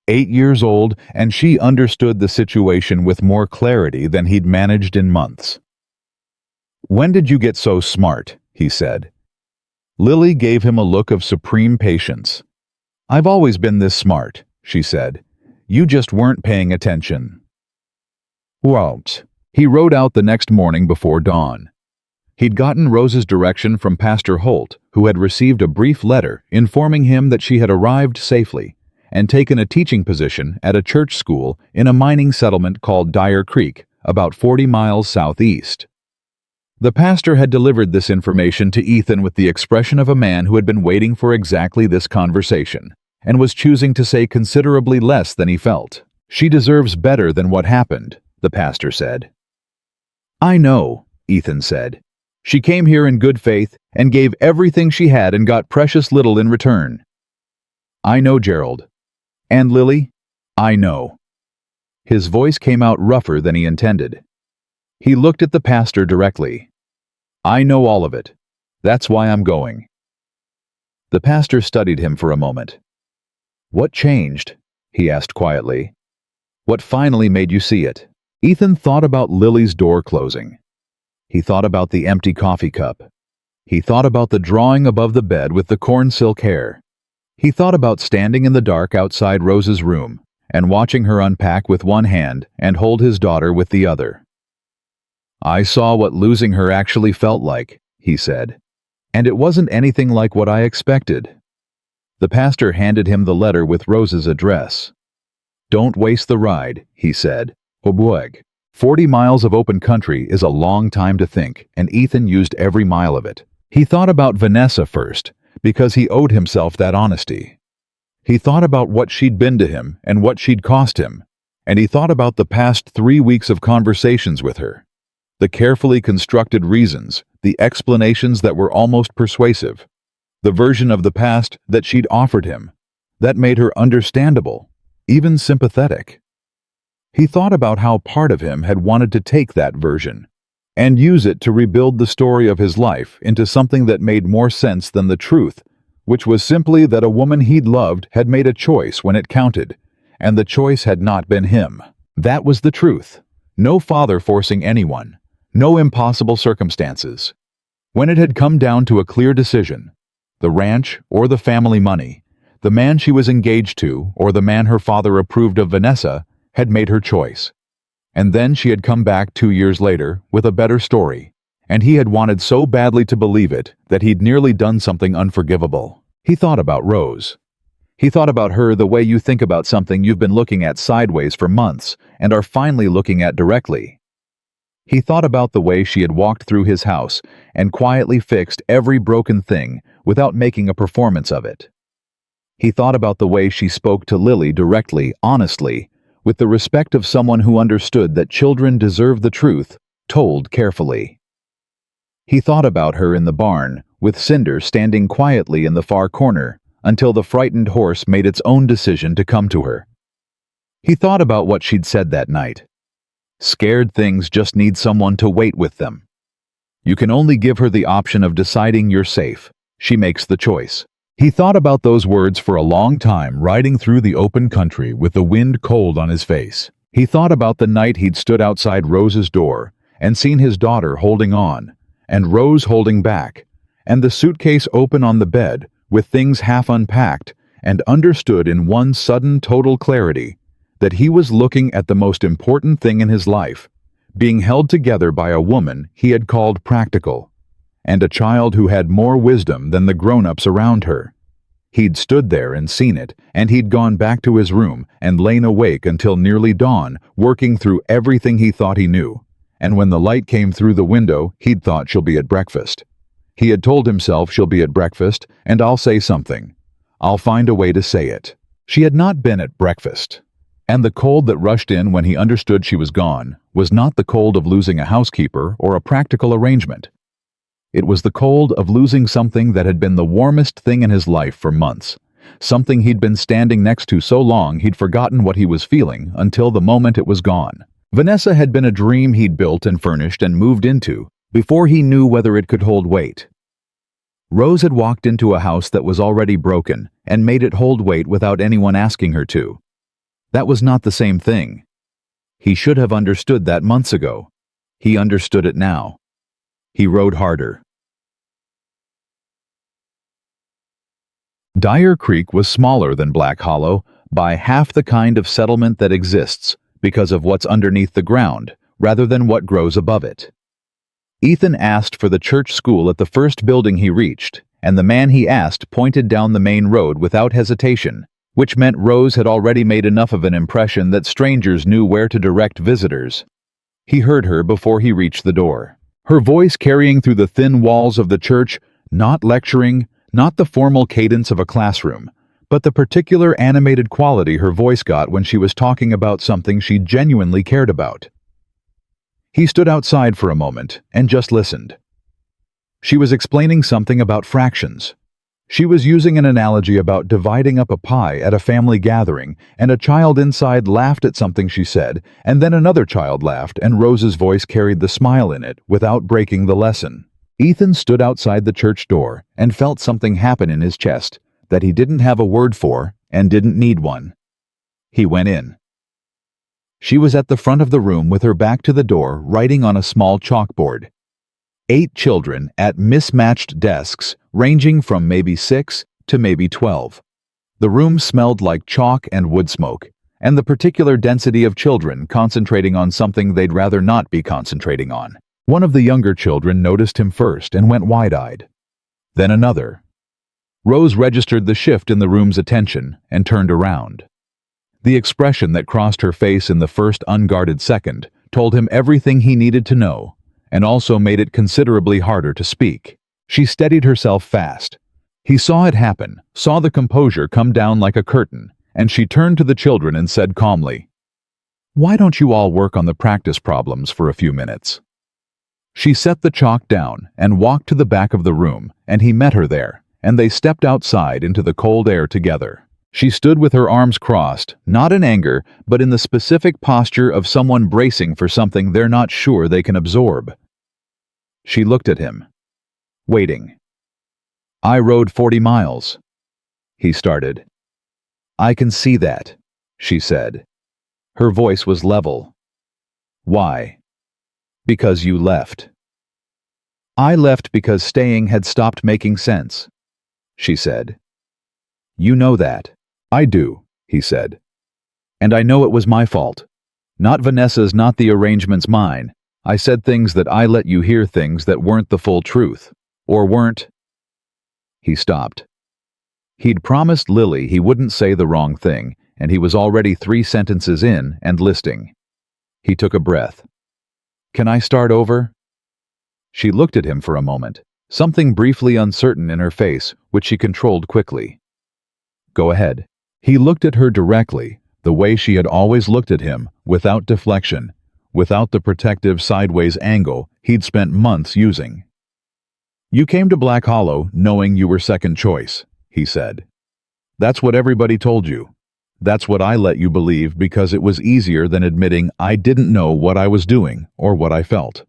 S1: 8 years old, and she understood the situation with more clarity than he'd managed in months. "When did you get so smart?" he said. Lily gave him a look of supreme patience. "I've always been this smart," she said. "You just weren't paying attention." Walt. He rode out the next morning before dawn. He'd gotten Rose's direction from Pastor Holt, who had received a brief letter informing him that she had arrived safely and taken a teaching position at a church school in a mining settlement called Dyer Creek, about 40 miles southeast. The pastor had delivered this information to Ethan with the expression of a man who had been waiting for exactly this conversation and was choosing to say considerably less than he felt. "She deserves better than what happened," the pastor said. "I know," Ethan said. "She came here in good faith and gave everything she had and got precious little in return." "I know, Gerald. And Lily, I know." His voice came out rougher than he intended. He looked at the pastor directly. "I know all of it. That's why I'm going." The pastor studied him for a moment. "What changed?" he asked quietly. "What finally made you see it?" Ethan thought about Lily's door closing. He thought about the empty coffee cup. He thought about the drawing above the bed with the corn silk hair. He thought about standing in the dark outside Rose's room and watching her unpack with one hand and hold his daughter with the other. "I saw what losing her actually felt like," he said, "and it wasn't anything like what I expected." The pastor handed him the letter with Rose's address. "Don't waste the ride," he said. "Obweg. 40 miles of open country is a long time to think, and Ethan used every mile of it. He thought about Vanessa first, because he owed himself that honesty. He thought about what she'd been to him and what she'd cost him, and he thought about the past 3 weeks of conversations with her. The carefully constructed reasons, the explanations that were almost persuasive, the version of the past that she'd offered him, that made her understandable, even sympathetic. He thought about how part of him had wanted to take that version and use it to rebuild the story of his life into something that made more sense than the truth, which was simply that a woman he'd loved had made a choice when it counted, and the choice had not been him. That was the truth. No father forcing anyone. No impossible circumstances. When it had come down to a clear decision, the ranch or the family money, the man she was engaged to or the man her father approved of, Vanessa, had made her choice. And then she had come back 2 years later with a better story, and he had wanted so badly to believe it that he'd nearly done something unforgivable. He thought about Rose. He thought about her the way you think about something you've been looking at sideways for months and are finally looking at directly. He thought about the way she had walked through his house and quietly fixed every broken thing without making a performance of it. He thought about the way she spoke to Lily directly, honestly, with the respect of someone who understood that children deserve the truth, told carefully. He thought about her in the barn, with Cinder standing quietly in the far corner until the frightened horse made its own decision to come to her. He thought about what she'd said that night. Scared things just need someone to wait with them. You can only give her the option of deciding you're safe. She makes the choice. He thought about those words for a long time, riding through the open country with the wind cold on his face. He thought about the night he'd stood outside Rose's door and seen his daughter holding on, and Rose holding back, and the suitcase open on the bed with things half unpacked, and understood in one sudden total clarity that he was looking at the most important thing in his life, being held together by a woman he had called practical, and a child who had more wisdom than the grown-ups around her. He'd stood there and seen it, and he'd gone back to his room and lain awake until nearly dawn, working through everything he thought he knew. And when the light came through the window, he'd thought she'll be at breakfast. He had told himself she'll be at breakfast, and I'll say something. I'll find a way to say it. She had not been at breakfast. And the cold that rushed in when he understood she was gone was not the cold of losing a housekeeper or a practical arrangement. It was the cold of losing something that had been the warmest thing in his life for months, something he'd been standing next to so long he'd forgotten what he was feeling until the moment it was gone. Vanessa had been a dream he'd built and furnished and moved into before he knew whether it could hold weight. Rose had walked into a house that was already broken and made it hold weight without anyone asking her to. That was not the same thing. He should have understood that months ago. He understood it now. He rode harder. Dyer Creek was smaller than Black Hollow by half the kind of settlement that exists because of what's underneath the ground rather than what grows above it. Ethan asked for the church school at the first building he reached, and the man he asked pointed down the main road without hesitation, which meant Rose had already made enough of an impression that strangers knew where to direct visitors. He heard her before he reached the door. Her voice carrying through the thin walls of the church, not lecturing, not the formal cadence of a classroom, but the particular animated quality her voice got when she was talking about something she genuinely cared about. He stood outside for a moment and just listened. She was explaining something about fractions. She was using an analogy about dividing up a pie at a family gathering, and a child inside laughed at something she said, and then another child laughed, and Rose's voice carried the smile in it without breaking the lesson. Ethan stood outside the church door and felt something happen in his chest that he didn't have a word for and didn't need one. He went in. She was at the front of the room with her back to the door, writing on a small chalkboard. 8 children at mismatched desks, ranging from maybe 6 to maybe 12. The room smelled like chalk and wood smoke, and the particular density of children concentrating on something they'd rather not be concentrating on. One of the younger children noticed him first and went wide-eyed. Then another. Rose registered the shift in the room's attention and turned around. The expression that crossed her face in the first unguarded second told him everything he needed to know, and also made it considerably harder to speak. She steadied herself fast. He saw it happen, saw the composure come down like a curtain, and she turned to the children and said calmly, "Why don't you all work on the practice problems for a few minutes?" She set the chalk down and walked to the back of the room, and he met her there, and they stepped outside into the cold air together. She stood with her arms crossed, not in anger, but in the specific posture of someone bracing for something they're not sure they can absorb. She looked at him, waiting. "I rode 40 miles," he started. "I can see that," she said. Her voice was level. "Why?" "Because you left." "I left because staying had stopped making sense," she said. "You know that." "I do," he said. "And I know it was my fault. Not Vanessa's, not the arrangement's, mine. I said things that I let you hear, things that weren't the full truth. Or weren't." He stopped. He'd promised Lily he wouldn't say the wrong thing, and he was already 3 sentences in and listing. He took a breath. "Can I start over?" She looked at him for a moment, something briefly uncertain in her face, which she controlled quickly. "Go ahead." He looked at her directly, the way she had always looked at him, without deflection, without the protective sideways angle he'd spent months using. "You came to Black Hollow knowing you were second choice," he said. "That's what everybody told you. That's what I let you believe because it was easier than admitting I didn't know what I was doing or what I felt.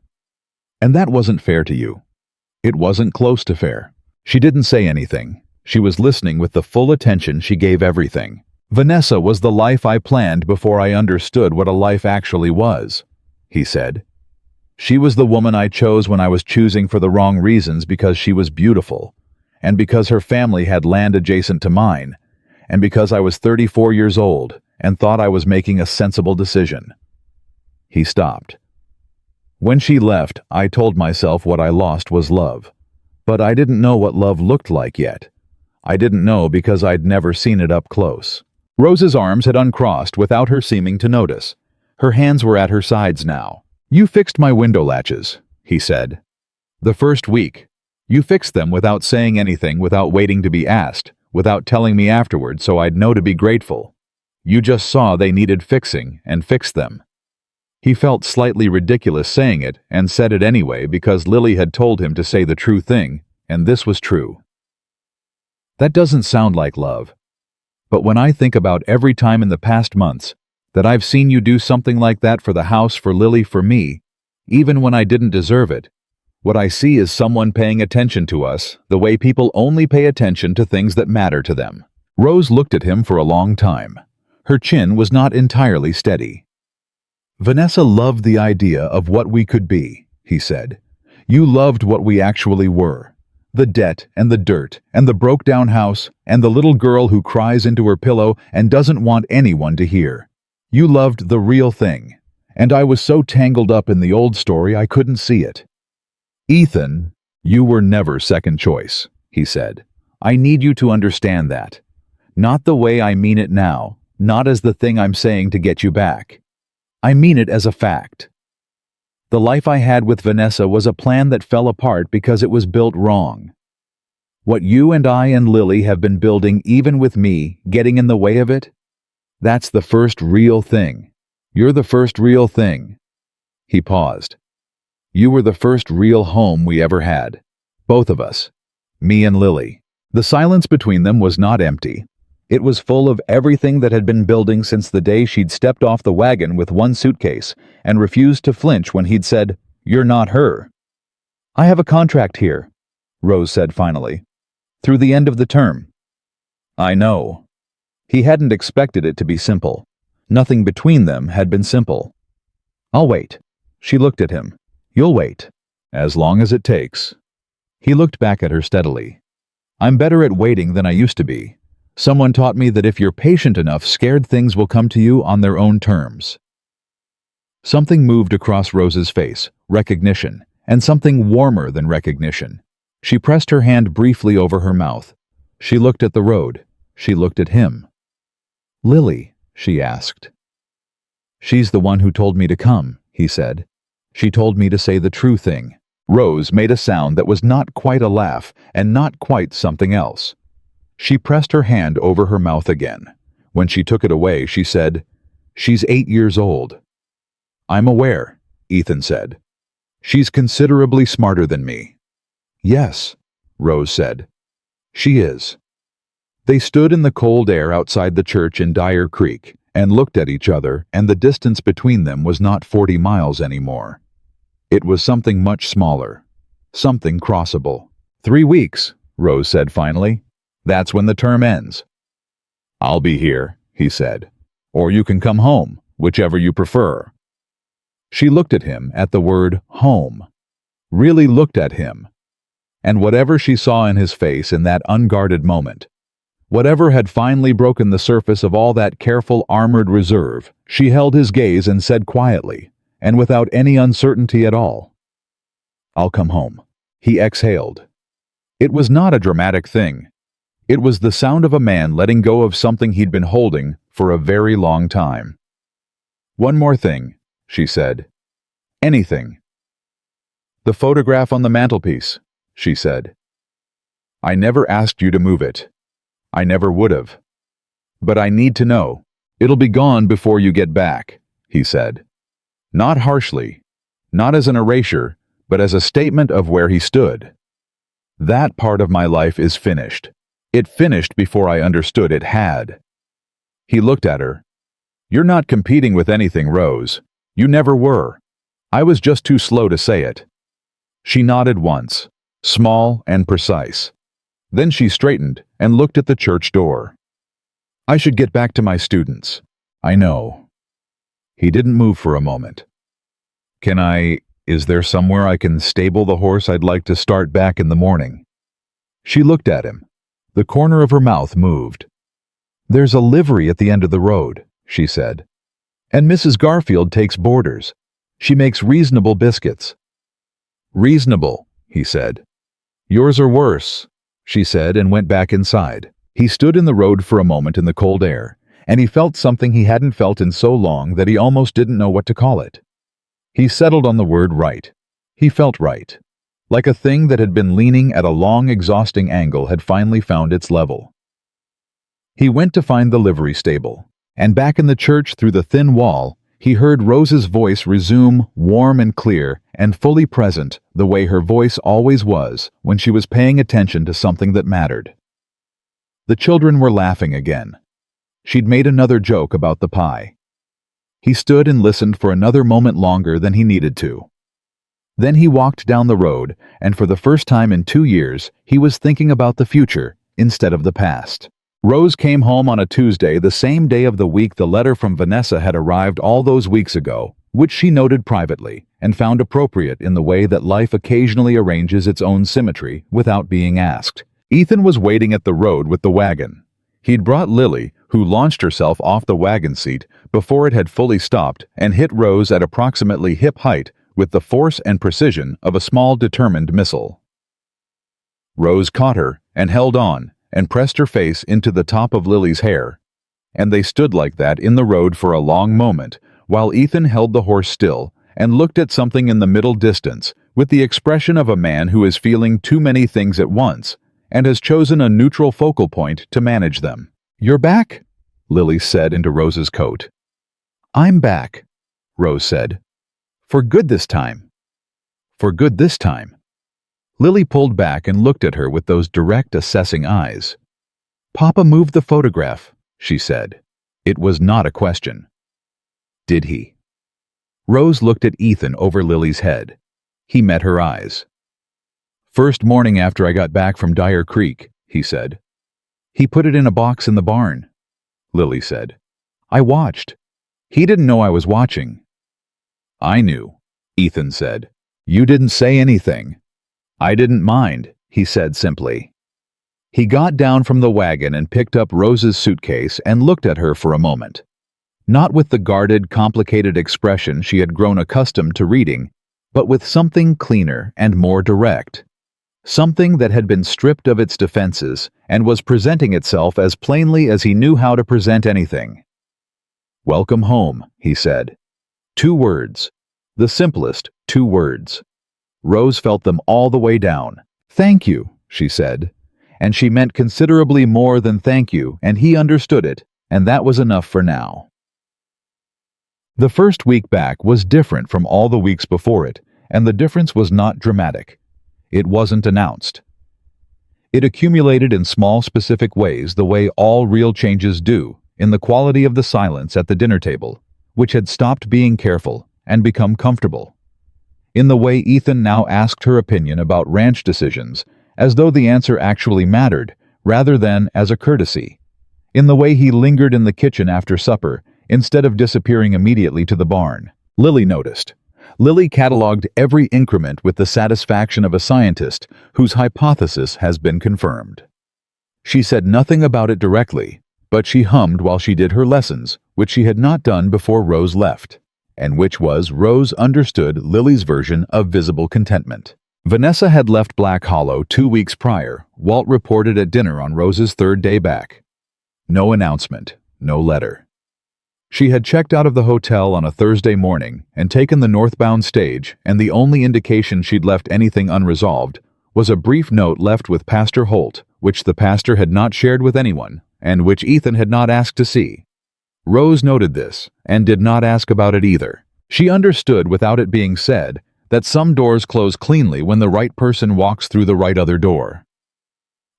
S1: And that wasn't fair to you. It wasn't close to fair. She didn't say anything. She was listening with the full attention she gave everything. Vanessa was the life I planned before I understood what a life actually was, he said. She was the woman I chose when I was choosing for the wrong reasons, because she was beautiful, and because her family had land adjacent to mine, and because I was 34 years old and thought I was making a sensible decision. He stopped. When she left, I told myself what I lost was love. But I didn't know what love looked like yet. I didn't know because I'd never seen it up close. Rose's arms had uncrossed without her seeming to notice. Her hands were at her sides now. "You fixed my window latches," he said. "The first week. You fixed them without saying anything, without waiting to be asked, without telling me afterward so I'd know to be grateful. You just saw they needed fixing and fixed them." He felt slightly ridiculous saying it, and said it anyway because Lily had told him to say the true thing, and this was true. That doesn't sound like love. But when I think about every time in the past months that I've seen you do something like that for the house, for Lily, for me, even when I didn't deserve it, what I see is someone paying attention to us the way people only pay attention to things that matter to them. Rose looked at him for a long time. Her chin was not entirely steady. "Vanessa loved the idea of what we could be," he said. "You loved what we actually were. The debt and the dirt and the broke-down house and the little girl who cries into her pillow and doesn't want anyone to hear. You loved the real thing. And I was so tangled up in the old story I couldn't see it." "Ethan, you were never second choice," he said. "I need you to understand that. Not the way I mean it now, not as the thing I'm saying to get you back. I mean it as a fact. The life I had with Vanessa was a plan that fell apart because it was built wrong. What you and I and Lily have been building, even with me getting in the way of it, that's the first real thing. You're the first real thing." He paused. "You were the first real home we ever had. Both of us. Me and Lily." The silence between them was not empty. It was full of everything that had been building since the day she'd stepped off the wagon with one suitcase and refused to flinch when he'd said, "You're not her." "I have a contract here," Rose said finally. "Through the end of the term." "I know." He hadn't expected it to be simple. Nothing between them had been simple. "I'll wait." She looked at him. "You'll wait." "As long as it takes." He looked back at her steadily. "I'm better at waiting than I used to be. Someone taught me that if you're patient enough, scared things will come to you on their own terms." Something moved across Rose's face, recognition, and something warmer than recognition. She pressed her hand briefly over her mouth. She looked at the road. She looked at him. "Lily?" she asked. "She's the one who told me to come," he said. "She told me to say the true thing." Rose made a sound that was not quite a laugh and not quite something else. She pressed her hand over her mouth again. When she took it away, she said, "She's 8 years old." "I'm aware," Ethan said. "She's considerably smarter than me." "Yes," Rose said. "She is." They stood in the cold air outside the church in Dyer Creek and looked at each other, and the distance between them was not 40 miles anymore. It was something much smaller, something crossable. "3 weeks," Rose said finally. "That's when the term ends." "I'll be here," he said. "Or you can come home, whichever you prefer." She looked at him at the word home, really looked at him. And whatever she saw in his face in that unguarded moment, whatever had finally broken the surface of all that careful armored reserve, she held his gaze and said quietly, and without any uncertainty at all, "I'll come home." He exhaled. It was not a dramatic thing. It was the sound of a man letting go of something he'd been holding for a very long time. "One more thing," she said. "Anything." "The photograph on the mantelpiece," she said. "I never asked you to move it. I never would have. But I need to know. It'll be gone before you get back," he said. Not harshly, not as an erasure, but as a statement of where he stood. "That part of my life is finished. It finished before I understood it had." He looked at her. "You're not competing with anything, Rose. You never were. I was just too slow to say it." She nodded once, small and precise. Then she straightened and looked at the church door. I should get back to my students. I know. He didn't move for a moment. Is there somewhere I can stable the horse? I'd like to start back in the morning. She looked at him. The corner of her mouth moved. There's a livery at the end of the road, she said. And Mrs. Garfield takes boarders. She makes reasonable biscuits. Reasonable, he said. Yours are worse, she said, and went back inside. He stood in the road for a moment in the cold air, and he felt something he hadn't felt in so long that he almost didn't know what to call it. He settled on the word right. He felt right. Like a thing that had been leaning at a long, exhausting angle had finally found its level. He went to find the livery stable, and back in the church through the thin wall, he heard Rose's voice resume, warm and clear and fully present, the way her voice always was when she was paying attention to something that mattered. The children were laughing again. She'd made another joke about the pie. He stood and listened for another moment longer than he needed to. Then he walked down the road, and for the first time in 2 years, he was thinking about the future instead of the past. Rose came home on a Tuesday, the same day of the week the letter from Vanessa had arrived all those weeks ago, which she noted privately and found appropriate in the way that life occasionally arranges its own symmetry without being asked. Ethan was waiting at the road with the wagon. He'd brought Lily, who launched herself off the wagon seat before it had fully stopped and hit Rose at approximately hip height with the force and precision of a small determined missile. Rose caught her and held on and pressed her face into the top of Lily's hair, and they stood like that in the road for a long moment while Ethan held the horse still and looked at something in the middle distance with the expression of a man who is feeling too many things at once and has chosen a neutral focal point to manage them. "You're back?" Lily said into Rose's coat. "I'm back," Rose said. "For good this time." "For good this time." Lily pulled back and looked at her with those direct, assessing eyes. "Papa moved the photograph," she said. It was not a question. "Did he?" Rose looked at Ethan over Lily's head. He met her eyes. "First morning after I got back from Dyer Creek," he said. "He put it in a box in the barn," Lily said. "I watched. He didn't know I was watching." "I knew," Ethan said. "You didn't say anything." "I didn't mind," he said simply. He got down from the wagon and picked up Rose's suitcase and looked at her for a moment. Not with the guarded, complicated expression she had grown accustomed to reading, but with something cleaner and more direct. Something that had been stripped of its defenses and was presenting itself as plainly as he knew how to present anything. "Welcome home," he said. 2 words. The simplest 2 words. Rose felt them all the way down. "Thank you," she said. And she meant considerably more than thank you, and he understood it, and that was enough for now. The first week back was different from all the weeks before it, and the difference was not dramatic. It wasn't announced. It accumulated in small, specific ways, the way all real changes do, in the quality of the silence at the dinner table, which had stopped being careful and become comfortable. In the way Ethan now asked her opinion about ranch decisions, as though the answer actually mattered, rather than as a courtesy. In the way he lingered in the kitchen after supper, instead of disappearing immediately to the barn. Lily noticed. Lily cataloged every increment with the satisfaction of a scientist whose hypothesis has been confirmed. She said nothing about it directly, but she hummed while she did her lessons, which she had not done before Rose left, and which was Rose understood Lily's version of visible contentment. Vanessa had left Black Hollow 2 weeks prior, Walt reported at dinner on Rose's 3rd day back. No announcement, no letter. She had checked out of the hotel on a Thursday morning and taken the northbound stage, and the only indication she'd left anything unresolved was a brief note left with Pastor Holt, which the pastor had not shared with anyone, and which Ethan had not asked to see. Rose noted this, and did not ask about it either. She understood without it being said that some doors close cleanly when the right person walks through the right other door.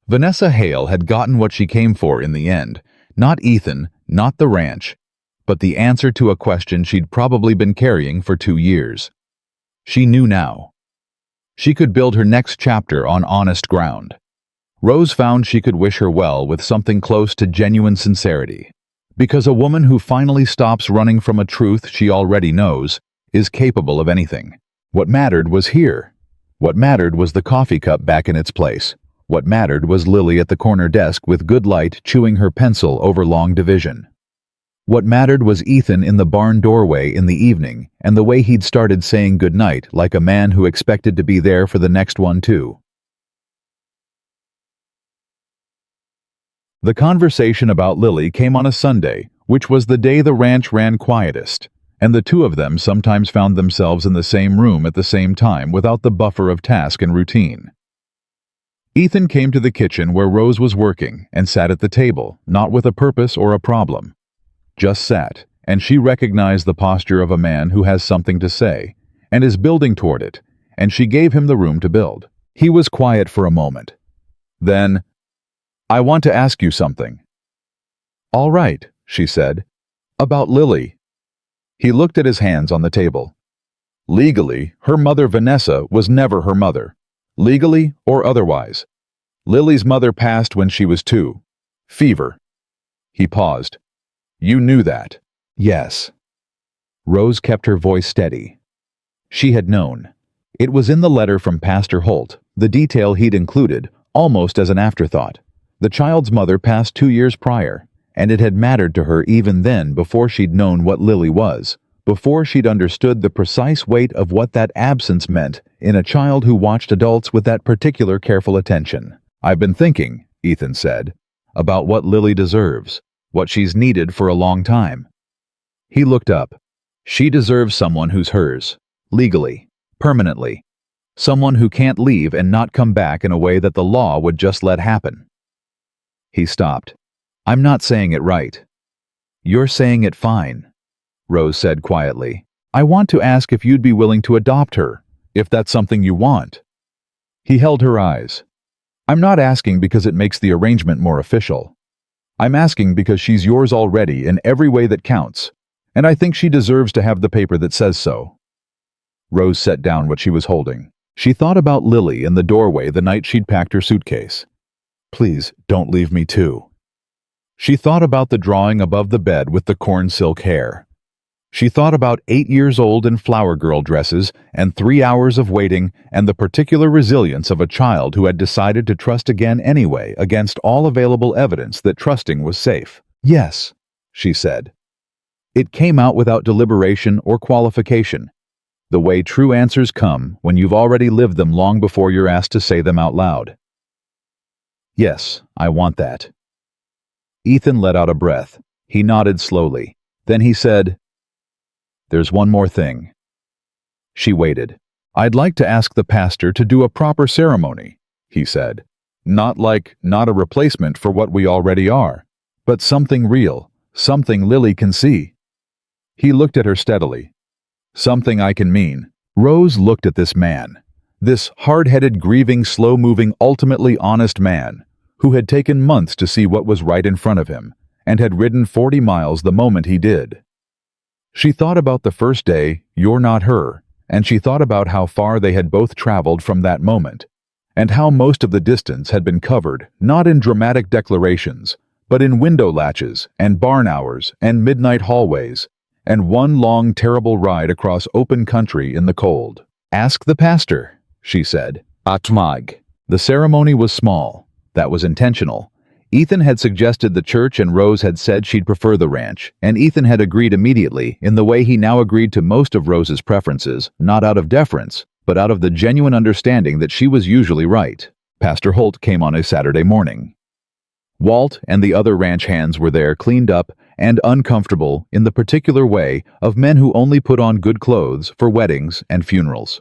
S1: Vanessa Hale had gotten what she came for in the end, not Ethan, not the ranch, but the answer to a question she'd probably been carrying for 2 years. She knew now. She could build her next chapter on honest ground. Rose found she could wish her well with something close to genuine sincerity. Because a woman who finally stops running from a truth she already knows is capable of anything. What mattered was here. What mattered was the coffee cup back in its place. What mattered was Lily at the corner desk with good light chewing her pencil over long division. What mattered was Ethan in the barn doorway in the evening and the way he'd started saying goodnight like a man who expected to be there for the next one too. The conversation about Lily came on a Sunday, which was the day the ranch ran quietest, and the two of them sometimes found themselves in the same room at the same time without the buffer of task and routine. Ethan came to the kitchen where Rose was working and sat at the table, not with a purpose or a problem. Just sat, and she recognized the posture of a man who has something to say, and is building toward it, and she gave him the room to build. He was quiet for a moment. Then, "I want to ask you something." "All right," she said. "About Lily." He looked at his hands on the table. Legally, her mother Vanessa was never her mother. Legally or otherwise. Lily's mother passed when she was 2. Fever. He paused. "You knew that?" "Yes." Rose kept her voice steady. She had known. It was in the letter from Pastor Holt, the detail he'd included, almost as an afterthought. The child's mother passed 2 years prior, and it had mattered to her even then before she'd known what Lily was, before she'd understood the precise weight of what that absence meant in a child who watched adults with that particular careful attention. "I've been thinking," Ethan said, "about what Lily deserves, what she's needed for a long time." He looked up. She deserves someone who's hers, legally, permanently. Someone who can't leave and not come back in a way that the law would just let happen. He stopped. "I'm not saying it right." "You're saying it fine," Rose said quietly. "I want to ask if you'd be willing to adopt her, if that's something you want." He held her eyes. "I'm not asking because it makes the arrangement more official. I'm asking because she's yours already in every way that counts, and I think she deserves to have the paper that says so." Rose set down what she was holding. She thought about Lily in the doorway the night she'd packed her suitcase. "Please, don't leave me too." She thought about the drawing above the bed with the corn silk hair. She thought about 8 years old in flower girl dresses and 3 hours of waiting and the particular resilience of a child who had decided to trust again anyway against all available evidence that trusting was safe. "Yes," she said. It came out without deliberation or qualification, the way true answers come when you've already lived them long before you're asked to say them out loud. "Yes, I want that." Ethan let out a breath. He nodded slowly. Then he said, "There's one more thing." She waited. "I'd like to ask the pastor to do a proper ceremony," he said. Not a replacement for what we already are, but something real, something Lily can see." He looked at her steadily. "Something I can mean." Rose looked at this man. This hard-headed, grieving, slow-moving, ultimately honest man, who had taken months to see what was right in front of him, and had ridden 40 miles the moment he did. She thought about the first day, "You're not her," and she thought about how far they had both traveled from that moment, and how most of the distance had been covered, not in dramatic declarations, but in window latches, and barn hours, and midnight hallways, and one long, terrible ride across open country in the cold. "Ask the pastor," she said. "Atmag." The ceremony was small. That was intentional. Ethan had suggested the church and Rose had said she'd prefer the ranch, and Ethan had agreed immediately in the way he now agreed to most of Rose's preferences, not out of deference, but out of the genuine understanding that she was usually right. Pastor Holt came on a Saturday morning. Walt and the other ranch hands were there, cleaned up and uncomfortable in the particular way of men who only put on good clothes for weddings and funerals.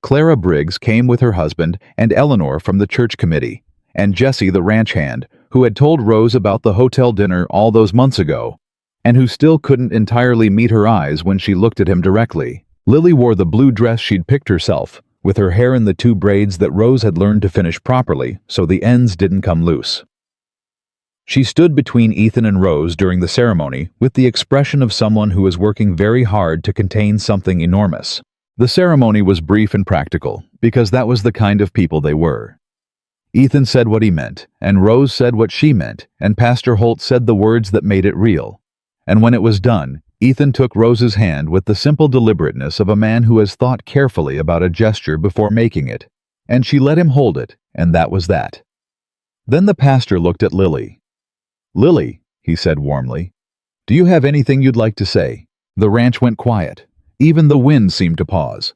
S1: Clara Briggs came with her husband and Eleanor from the church committee, and Jessie the ranch hand, who had told Rose about the hotel dinner all those months ago, and who still couldn't entirely meet her eyes when she looked at him directly. Lily wore the blue dress she'd picked herself, with her hair in the 2 braids that Rose had learned to finish properly so the ends didn't come loose. She stood between Ethan and Rose during the ceremony with the expression of someone who is working very hard to contain something enormous. The ceremony was brief and practical, because that was the kind of people they were. Ethan said what he meant, and Rose said what she meant, and Pastor Holt said the words that made it real. And when it was done, Ethan took Rose's hand with the simple deliberateness of a man who has thought carefully about a gesture before making it, and she let him hold it, and that was that. Then the pastor looked at Lily. "Lily," he said warmly, "do you have anything you'd like to say?" The ranch went quiet. Even the wind seemed to pause.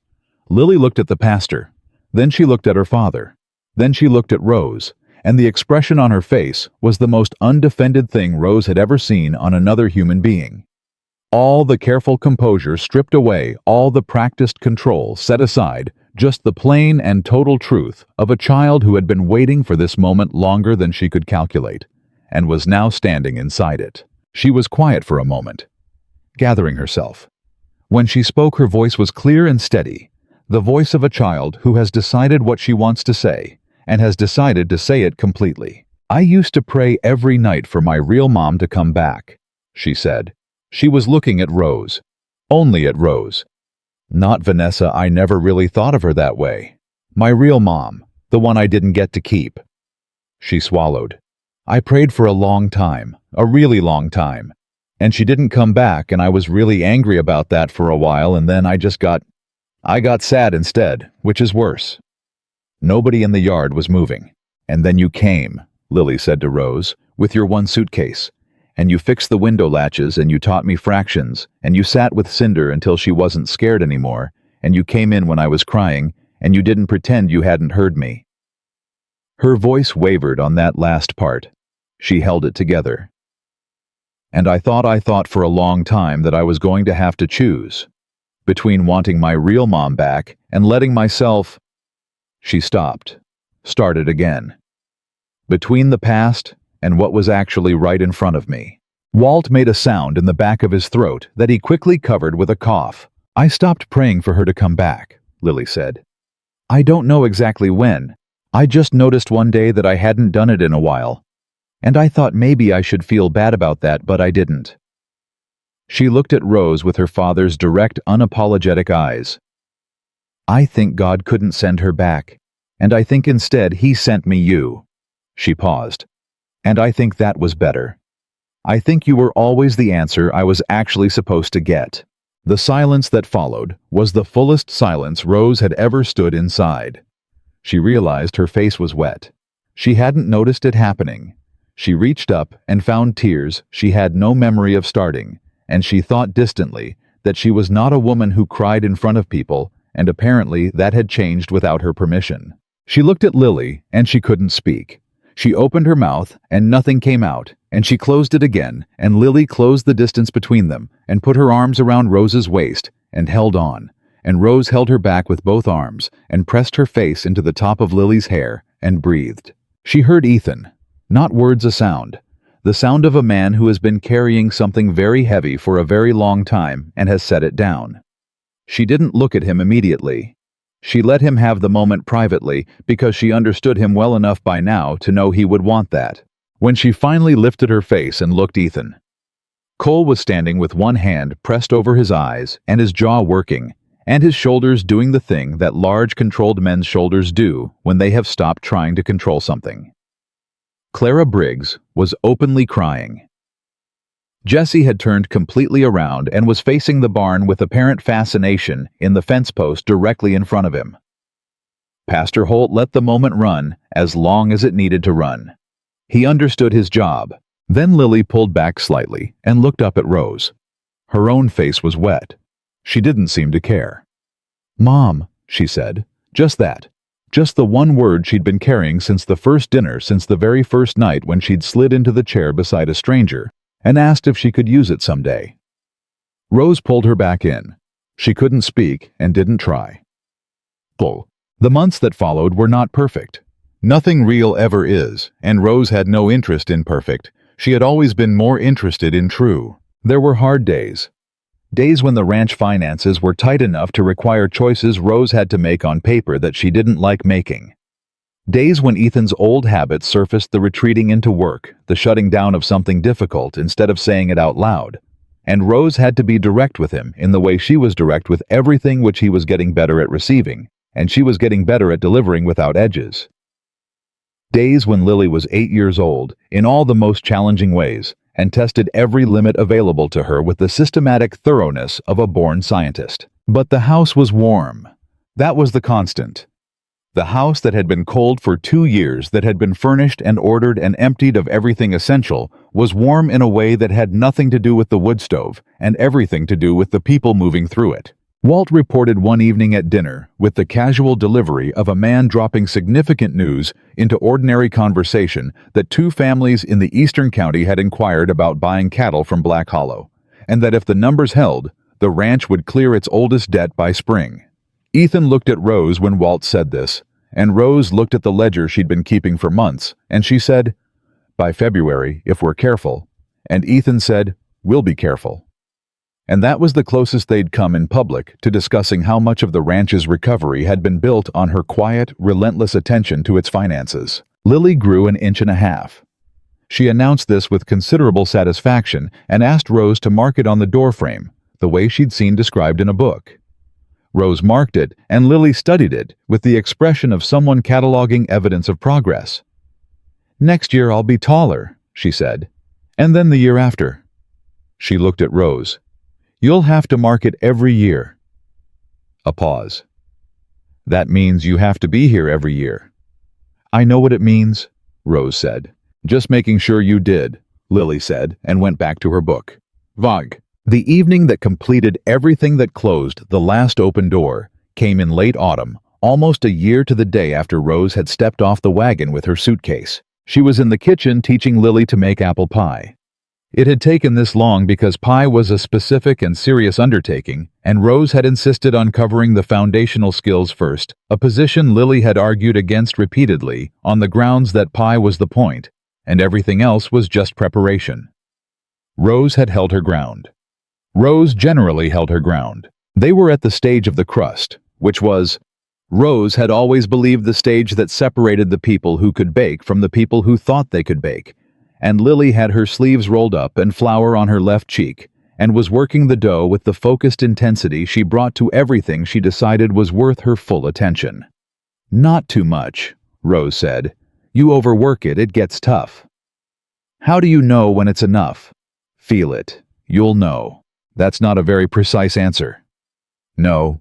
S1: Lily looked at the pastor. Then she looked at her father. Then she looked at Rose, and the expression on her face was the most undefended thing Rose had ever seen on another human being. All the careful composure stripped away, all the practiced control set aside, just the plain and total truth of a child who had been waiting for this moment longer than she could calculate, and was now standing inside it. She was quiet for a moment, gathering herself. When she spoke, her voice was clear and steady, the voice of a child who has decided what she wants to say, and has decided to say it completely. "I used to pray every night for my real mom to come back," she said. She was looking at Rose. Only at Rose. "Not Vanessa, I never really thought of her that way. My real mom, the one I didn't get to keep." She swallowed. "I prayed for a long time, a really long time. And she didn't come back, and I was really angry about that for a while, and then I got sad instead, which is worse." Nobody in the yard was moving. "And then you came," Lily said to Rose, "with your one suitcase. And you fixed the window latches, and you taught me fractions, and you sat with Cinder until she wasn't scared anymore, and you came in when I was crying, and you didn't pretend you hadn't heard me." Her voice wavered on that last part. She held it together. "And I thought for a long time that I was going to have to choose between wanting my real mom back and letting myself—" She stopped, started again. "Between the past and what was actually right in front of me." Walt made a sound in the back of his throat that he quickly covered with a cough. "I stopped praying for her to come back," Lily said. "I don't know exactly when. I just noticed one day that I hadn't done it in a while. And I thought maybe I should feel bad about that, but I didn't." She looked at Rose with her father's direct, unapologetic eyes. "I think God couldn't send her back, and I think instead He sent me you." She paused. "And I think that was better. I think you were always the answer I was actually supposed to get." The silence that followed was the fullest silence Rose had ever stood inside. She realized her face was wet. She hadn't noticed it happening. She reached up and found tears she had no memory of starting, and she thought distantly that she was not a woman who cried in front of people, and apparently that had changed without her permission. She looked at Lily, and she couldn't speak. She opened her mouth, and nothing came out, and she closed it again, and Lily closed the distance between them, and put her arms around Rose's waist, and held on, and Rose held her back with both arms, and pressed her face into the top of Lily's hair, and breathed. She heard Ethan. Not words, a sound. The sound of a man who has been carrying something very heavy for a very long time, and has set it down. She didn't look at him immediately. She let him have the moment privately because she understood him well enough by now to know he would want that. When she finally lifted her face and looked Ethan, Cole was standing with one hand pressed over his eyes and his jaw working, and his shoulders doing the thing that large controlled men's shoulders do when they have stopped trying to control something. Clara Briggs was openly crying. Jesse had turned completely around and was facing the barn with apparent fascination in the fence post directly in front of him. Pastor Holt let the moment run as long as it needed to run. He understood his job. Then Lily pulled back slightly and looked up at Rose. Her own face was wet. She didn't seem to care. "Mom," she said, just that. Just the one word she'd been carrying since the first dinner, since the very first night when she'd slid into the chair beside a stranger and asked if she could use it someday. Rose pulled her back in. She couldn't speak and didn't try. The months that followed were not perfect. Nothing real ever is, and Rose had no interest in perfect. She had always been more interested in true. There were hard days. Days when the ranch finances were tight enough to require choices Rose had to make on paper that she didn't like making. Days when Ethan's old habits surfaced, the retreating into work, the shutting down of something difficult instead of saying it out loud. and Rose had to be direct with him in the way she was direct with everything which he was getting better at receiving, and she was getting better at delivering without edges. Days when Lily was 8 years old, in all the most challenging ways, and tested every limit available to her with the systematic thoroughness of a born scientist. But the house was warm. That was the constant. The house that had been cold for 2 years, that had been furnished and ordered and emptied of everything essential, was warm in a way that had nothing to do with the wood stove and everything to do with the people moving through it. Walt reported one evening at dinner with the casual delivery of a man dropping significant news into ordinary conversation that 2 families in the eastern county had inquired about buying cattle from Black Hollow, and that if the numbers held, the ranch would clear its oldest debt by spring. Ethan looked at Rose when Walt said this, and Rose looked at the ledger she'd been keeping for months, and she said, "By February, if we're careful." And Ethan said, "We'll be careful." And that was the closest they'd come in public to discussing how much of the ranch's recovery had been built on her quiet, relentless attention to its finances. Lily grew 1.5 inches. She announced this with considerable satisfaction and asked Rose to mark it on the doorframe, the way she'd seen described in a book. Rose marked it, and Lily studied it with the expression of someone cataloging evidence of progress. "Next year I'll be taller," she said. "And then the year after." She looked at Rose. "You'll have to mark it every year." A pause. "That means you have to be here every year." "I know what it means," Rose said. "Just making sure you did," Lily said, and went back to her book. Vague. The evening that completed everything that closed the last open door came in late autumn, almost a year to the day after Rose had stepped off the wagon with her suitcase. She was in the kitchen teaching Lily to make apple pie. It had taken this long because pie was a specific and serious undertaking, and Rose had insisted on covering the foundational skills first, a position Lily had argued against repeatedly on the grounds that pie was the point, and everything else was just preparation. Rose had held her ground. Rose generally held her ground. They were at the stage of the crust, which was, Rose had always believed, the stage that separated the people who could bake from the people who thought they could bake, and Lily had her sleeves rolled up and flour on her left cheek, and was working the dough with the focused intensity she brought to everything she decided was worth her full attention. "Not too much," Rose said. "You overwork it, it gets tough." "How do you know when it's enough?" "Feel it. You'll know." That's not a very precise answer. "No,"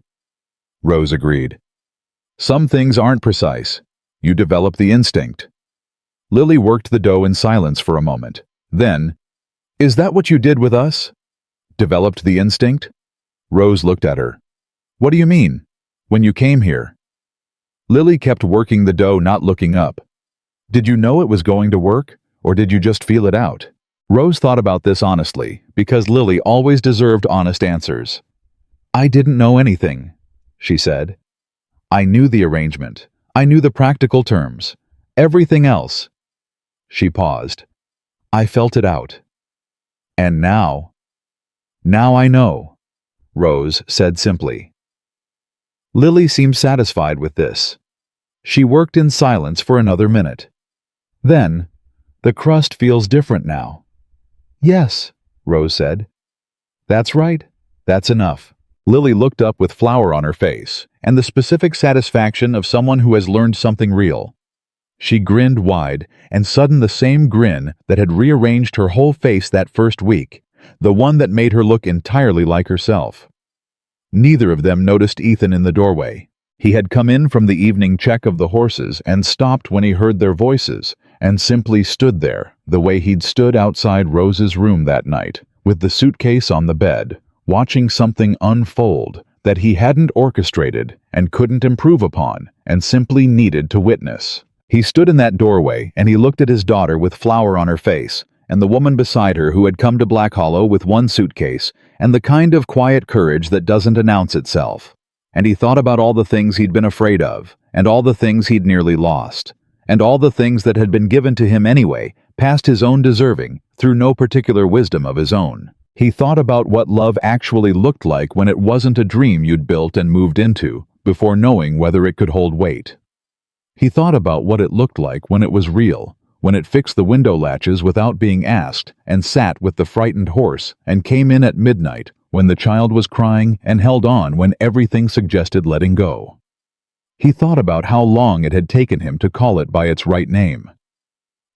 S1: Rose agreed. "Some things aren't precise. You develop the instinct." Lily worked the dough in silence for a moment. Then, "Is that what you did with us?" "Developed the instinct?" Rose looked at her. "What do you mean? When you came here?" Lily kept working the dough, not looking up. "Did you know it was going to work, or did you just feel it out?" Rose thought about this honestly, because Lily always deserved honest answers. "I didn't know anything," she said. "I knew the arrangement. I knew the practical terms. Everything else." She paused. "I felt it out. And now I know," Rose said simply. Lily seemed satisfied with this. She worked in silence for another minute. Then, "The crust feels different now." "Yes," Rose said. "That's right. That's enough." Lily looked up with flour on her face, and the specific satisfaction of someone who has learned something real. She grinned wide, and sudden the same grin that had rearranged her whole face that first week, the one that made her look entirely like herself. Neither of them noticed Ethan in the doorway. He had come in from the evening check of the horses and stopped when he heard their voices, and simply stood there, the way he'd stood outside Rose's room that night, with the suitcase on the bed, watching something unfold that he hadn't orchestrated and couldn't improve upon, and simply needed to witness. He stood in that doorway, and he looked at his daughter with flour on her face, and the woman beside her who had come to Black Hollow with one suitcase, and the kind of quiet courage that doesn't announce itself. And he thought about all the things he'd been afraid of, and all the things he'd nearly lost, and all the things that had been given to him anyway, past his own deserving, through no particular wisdom of his own. He thought about what love actually looked like when it wasn't a dream you'd built and moved into, before knowing whether it could hold weight. He thought about what it looked like when it was real, when it fixed the window latches without being asked and sat with the frightened horse and came in at midnight when the child was crying and held on when everything suggested letting go. He thought about how long it had taken him to call it by its right name.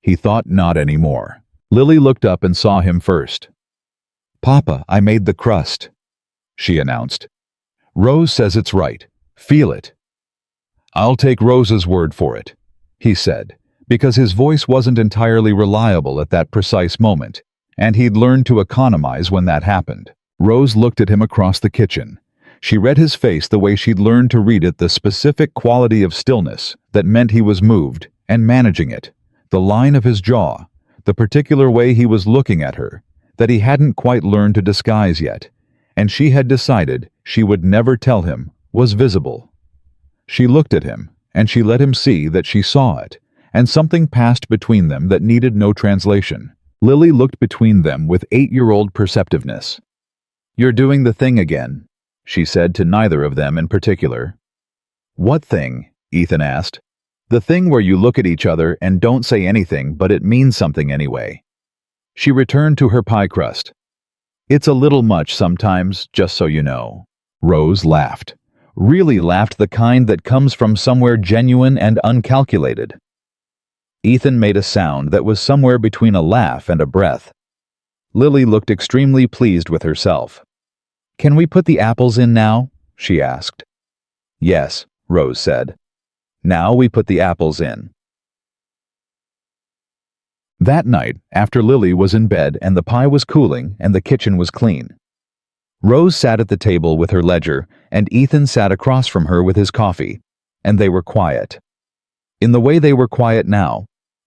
S1: He thought not anymore. Lily looked up and saw him first. "Papa, I made the crust," she announced. "Rose says it's right. Feel it." "I'll take Rose's word for it," he said, because his voice wasn't entirely reliable at that precise moment, and he'd learned to economize when that happened. Rose looked at him across the kitchen. She read his face the way she'd learned to read it, the specific quality of stillness that meant he was moved and managing it, the line of his jaw, the particular way he was looking at her, that he hadn't quite learned to disguise yet, and she had decided she would never tell him was visible. She looked at him, and she let him see that she saw it, and something passed between them that needed no translation. Lily looked between them with 8-year-old perceptiveness. "You're doing the thing again," she said to neither of them in particular. "What thing?" Ethan asked. "The thing where you look at each other and don't say anything, but it means something anyway." She returned to her pie crust. "It's a little much sometimes, just so you know." Rose laughed. Really laughed, the kind that comes from somewhere genuine and uncalculated. Ethan made a sound that was somewhere between a laugh and a breath. Lily looked extremely pleased with herself. "Can we put the apples in now?" she asked. "Yes," Rose said. "Now we put the apples in." That night, after Lily was in bed and the pie was cooling and the kitchen was clean, Rose sat at the table with her ledger, and Ethan sat across from her with his coffee, and they were quiet. In the way they were quiet now,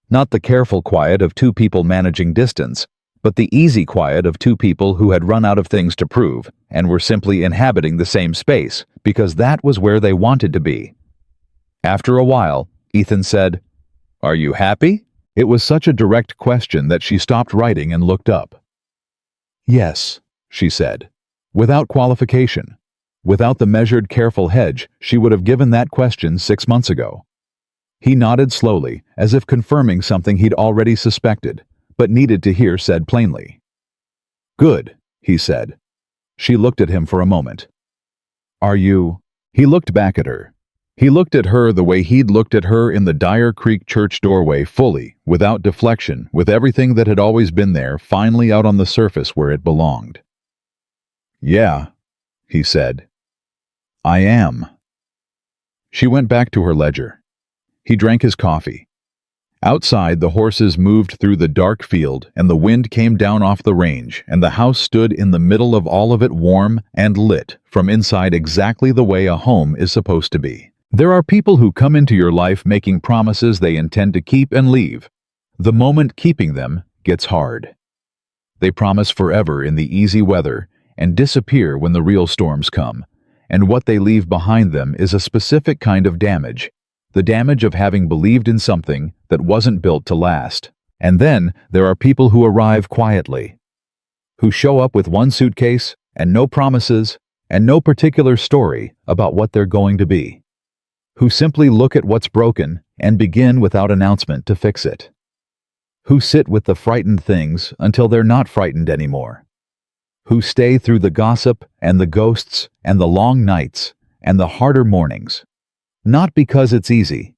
S1: not the careful quiet of two people managing distance, but the easy quiet of two people who had run out of things to prove and were simply inhabiting the same space because that was where they wanted to be. After a while, Ethan said, "Are you happy?" It was such a direct question that she stopped writing and looked up. "Yes," she said. Without qualification, without the measured, careful hedge she would have given that question 6 months ago. He nodded slowly, as if confirming something he'd already suspected, but needed to hear said plainly. "Good," he said. She looked at him for a moment. "Are you?" He looked back at her. He looked at her the way he'd looked at her in the Dyer Creek church doorway, fully, without deflection, with everything that had always been there finally out on the surface where it belonged. "Yeah," he said. "I am." She went back to her ledger. He drank his coffee. Outside, the horses moved through the dark field, and the wind came down off the range, and the house stood in the middle of all of it, warm and lit from inside, exactly the way a home is supposed to be. There are people who come into your life making promises they intend to keep and leave. The moment keeping them gets hard. They promise forever in the easy weather and disappear when the real storms come, and what they leave behind them is a specific kind of damage, the damage of having believed in something that wasn't built to last. And then there are people who arrive quietly, who show up with one suitcase and no promises and no particular story about what they're going to be, who simply look at what's broken and begin without announcement to fix it, who sit with the frightened things until they're not frightened anymore, who stay through the gossip and the ghosts and the long nights and the harder mornings, not because it's easy,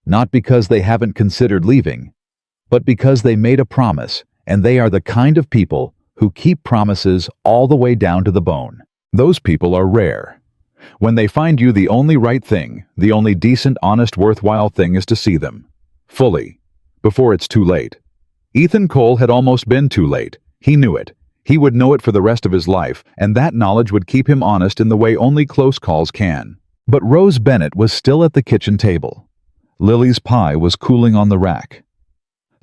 S1: not because they haven't considered leaving, but because they made a promise, and they are the kind of people who keep promises all the way down to the bone. Those people are rare. When they find you, the only right thing, the only decent, honest, worthwhile thing is to see them, fully, before it's too late. Ethan Cole had almost been too late. He knew it. He would know it for the rest of his life, and that knowledge would keep him honest in the way only close calls can. But Rose Bennett was still at the kitchen table. Lily's pie was cooling on the rack.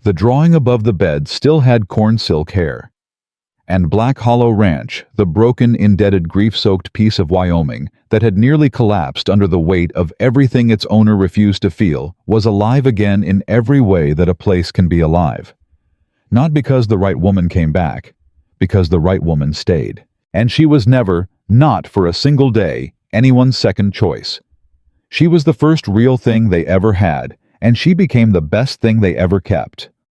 S1: The drawing above the bed still had corn silk hair. And Black Hollow Ranch, the broken, indebted, grief-soaked piece of Wyoming that had nearly collapsed under the weight of everything its owner refused to feel, was alive again in every way that a place can be alive. Not because the right woman came back, because the right woman stayed. And she was never, not for a single day, anyone's second choice. She was the first real thing they ever had, and she became the best thing they ever kept.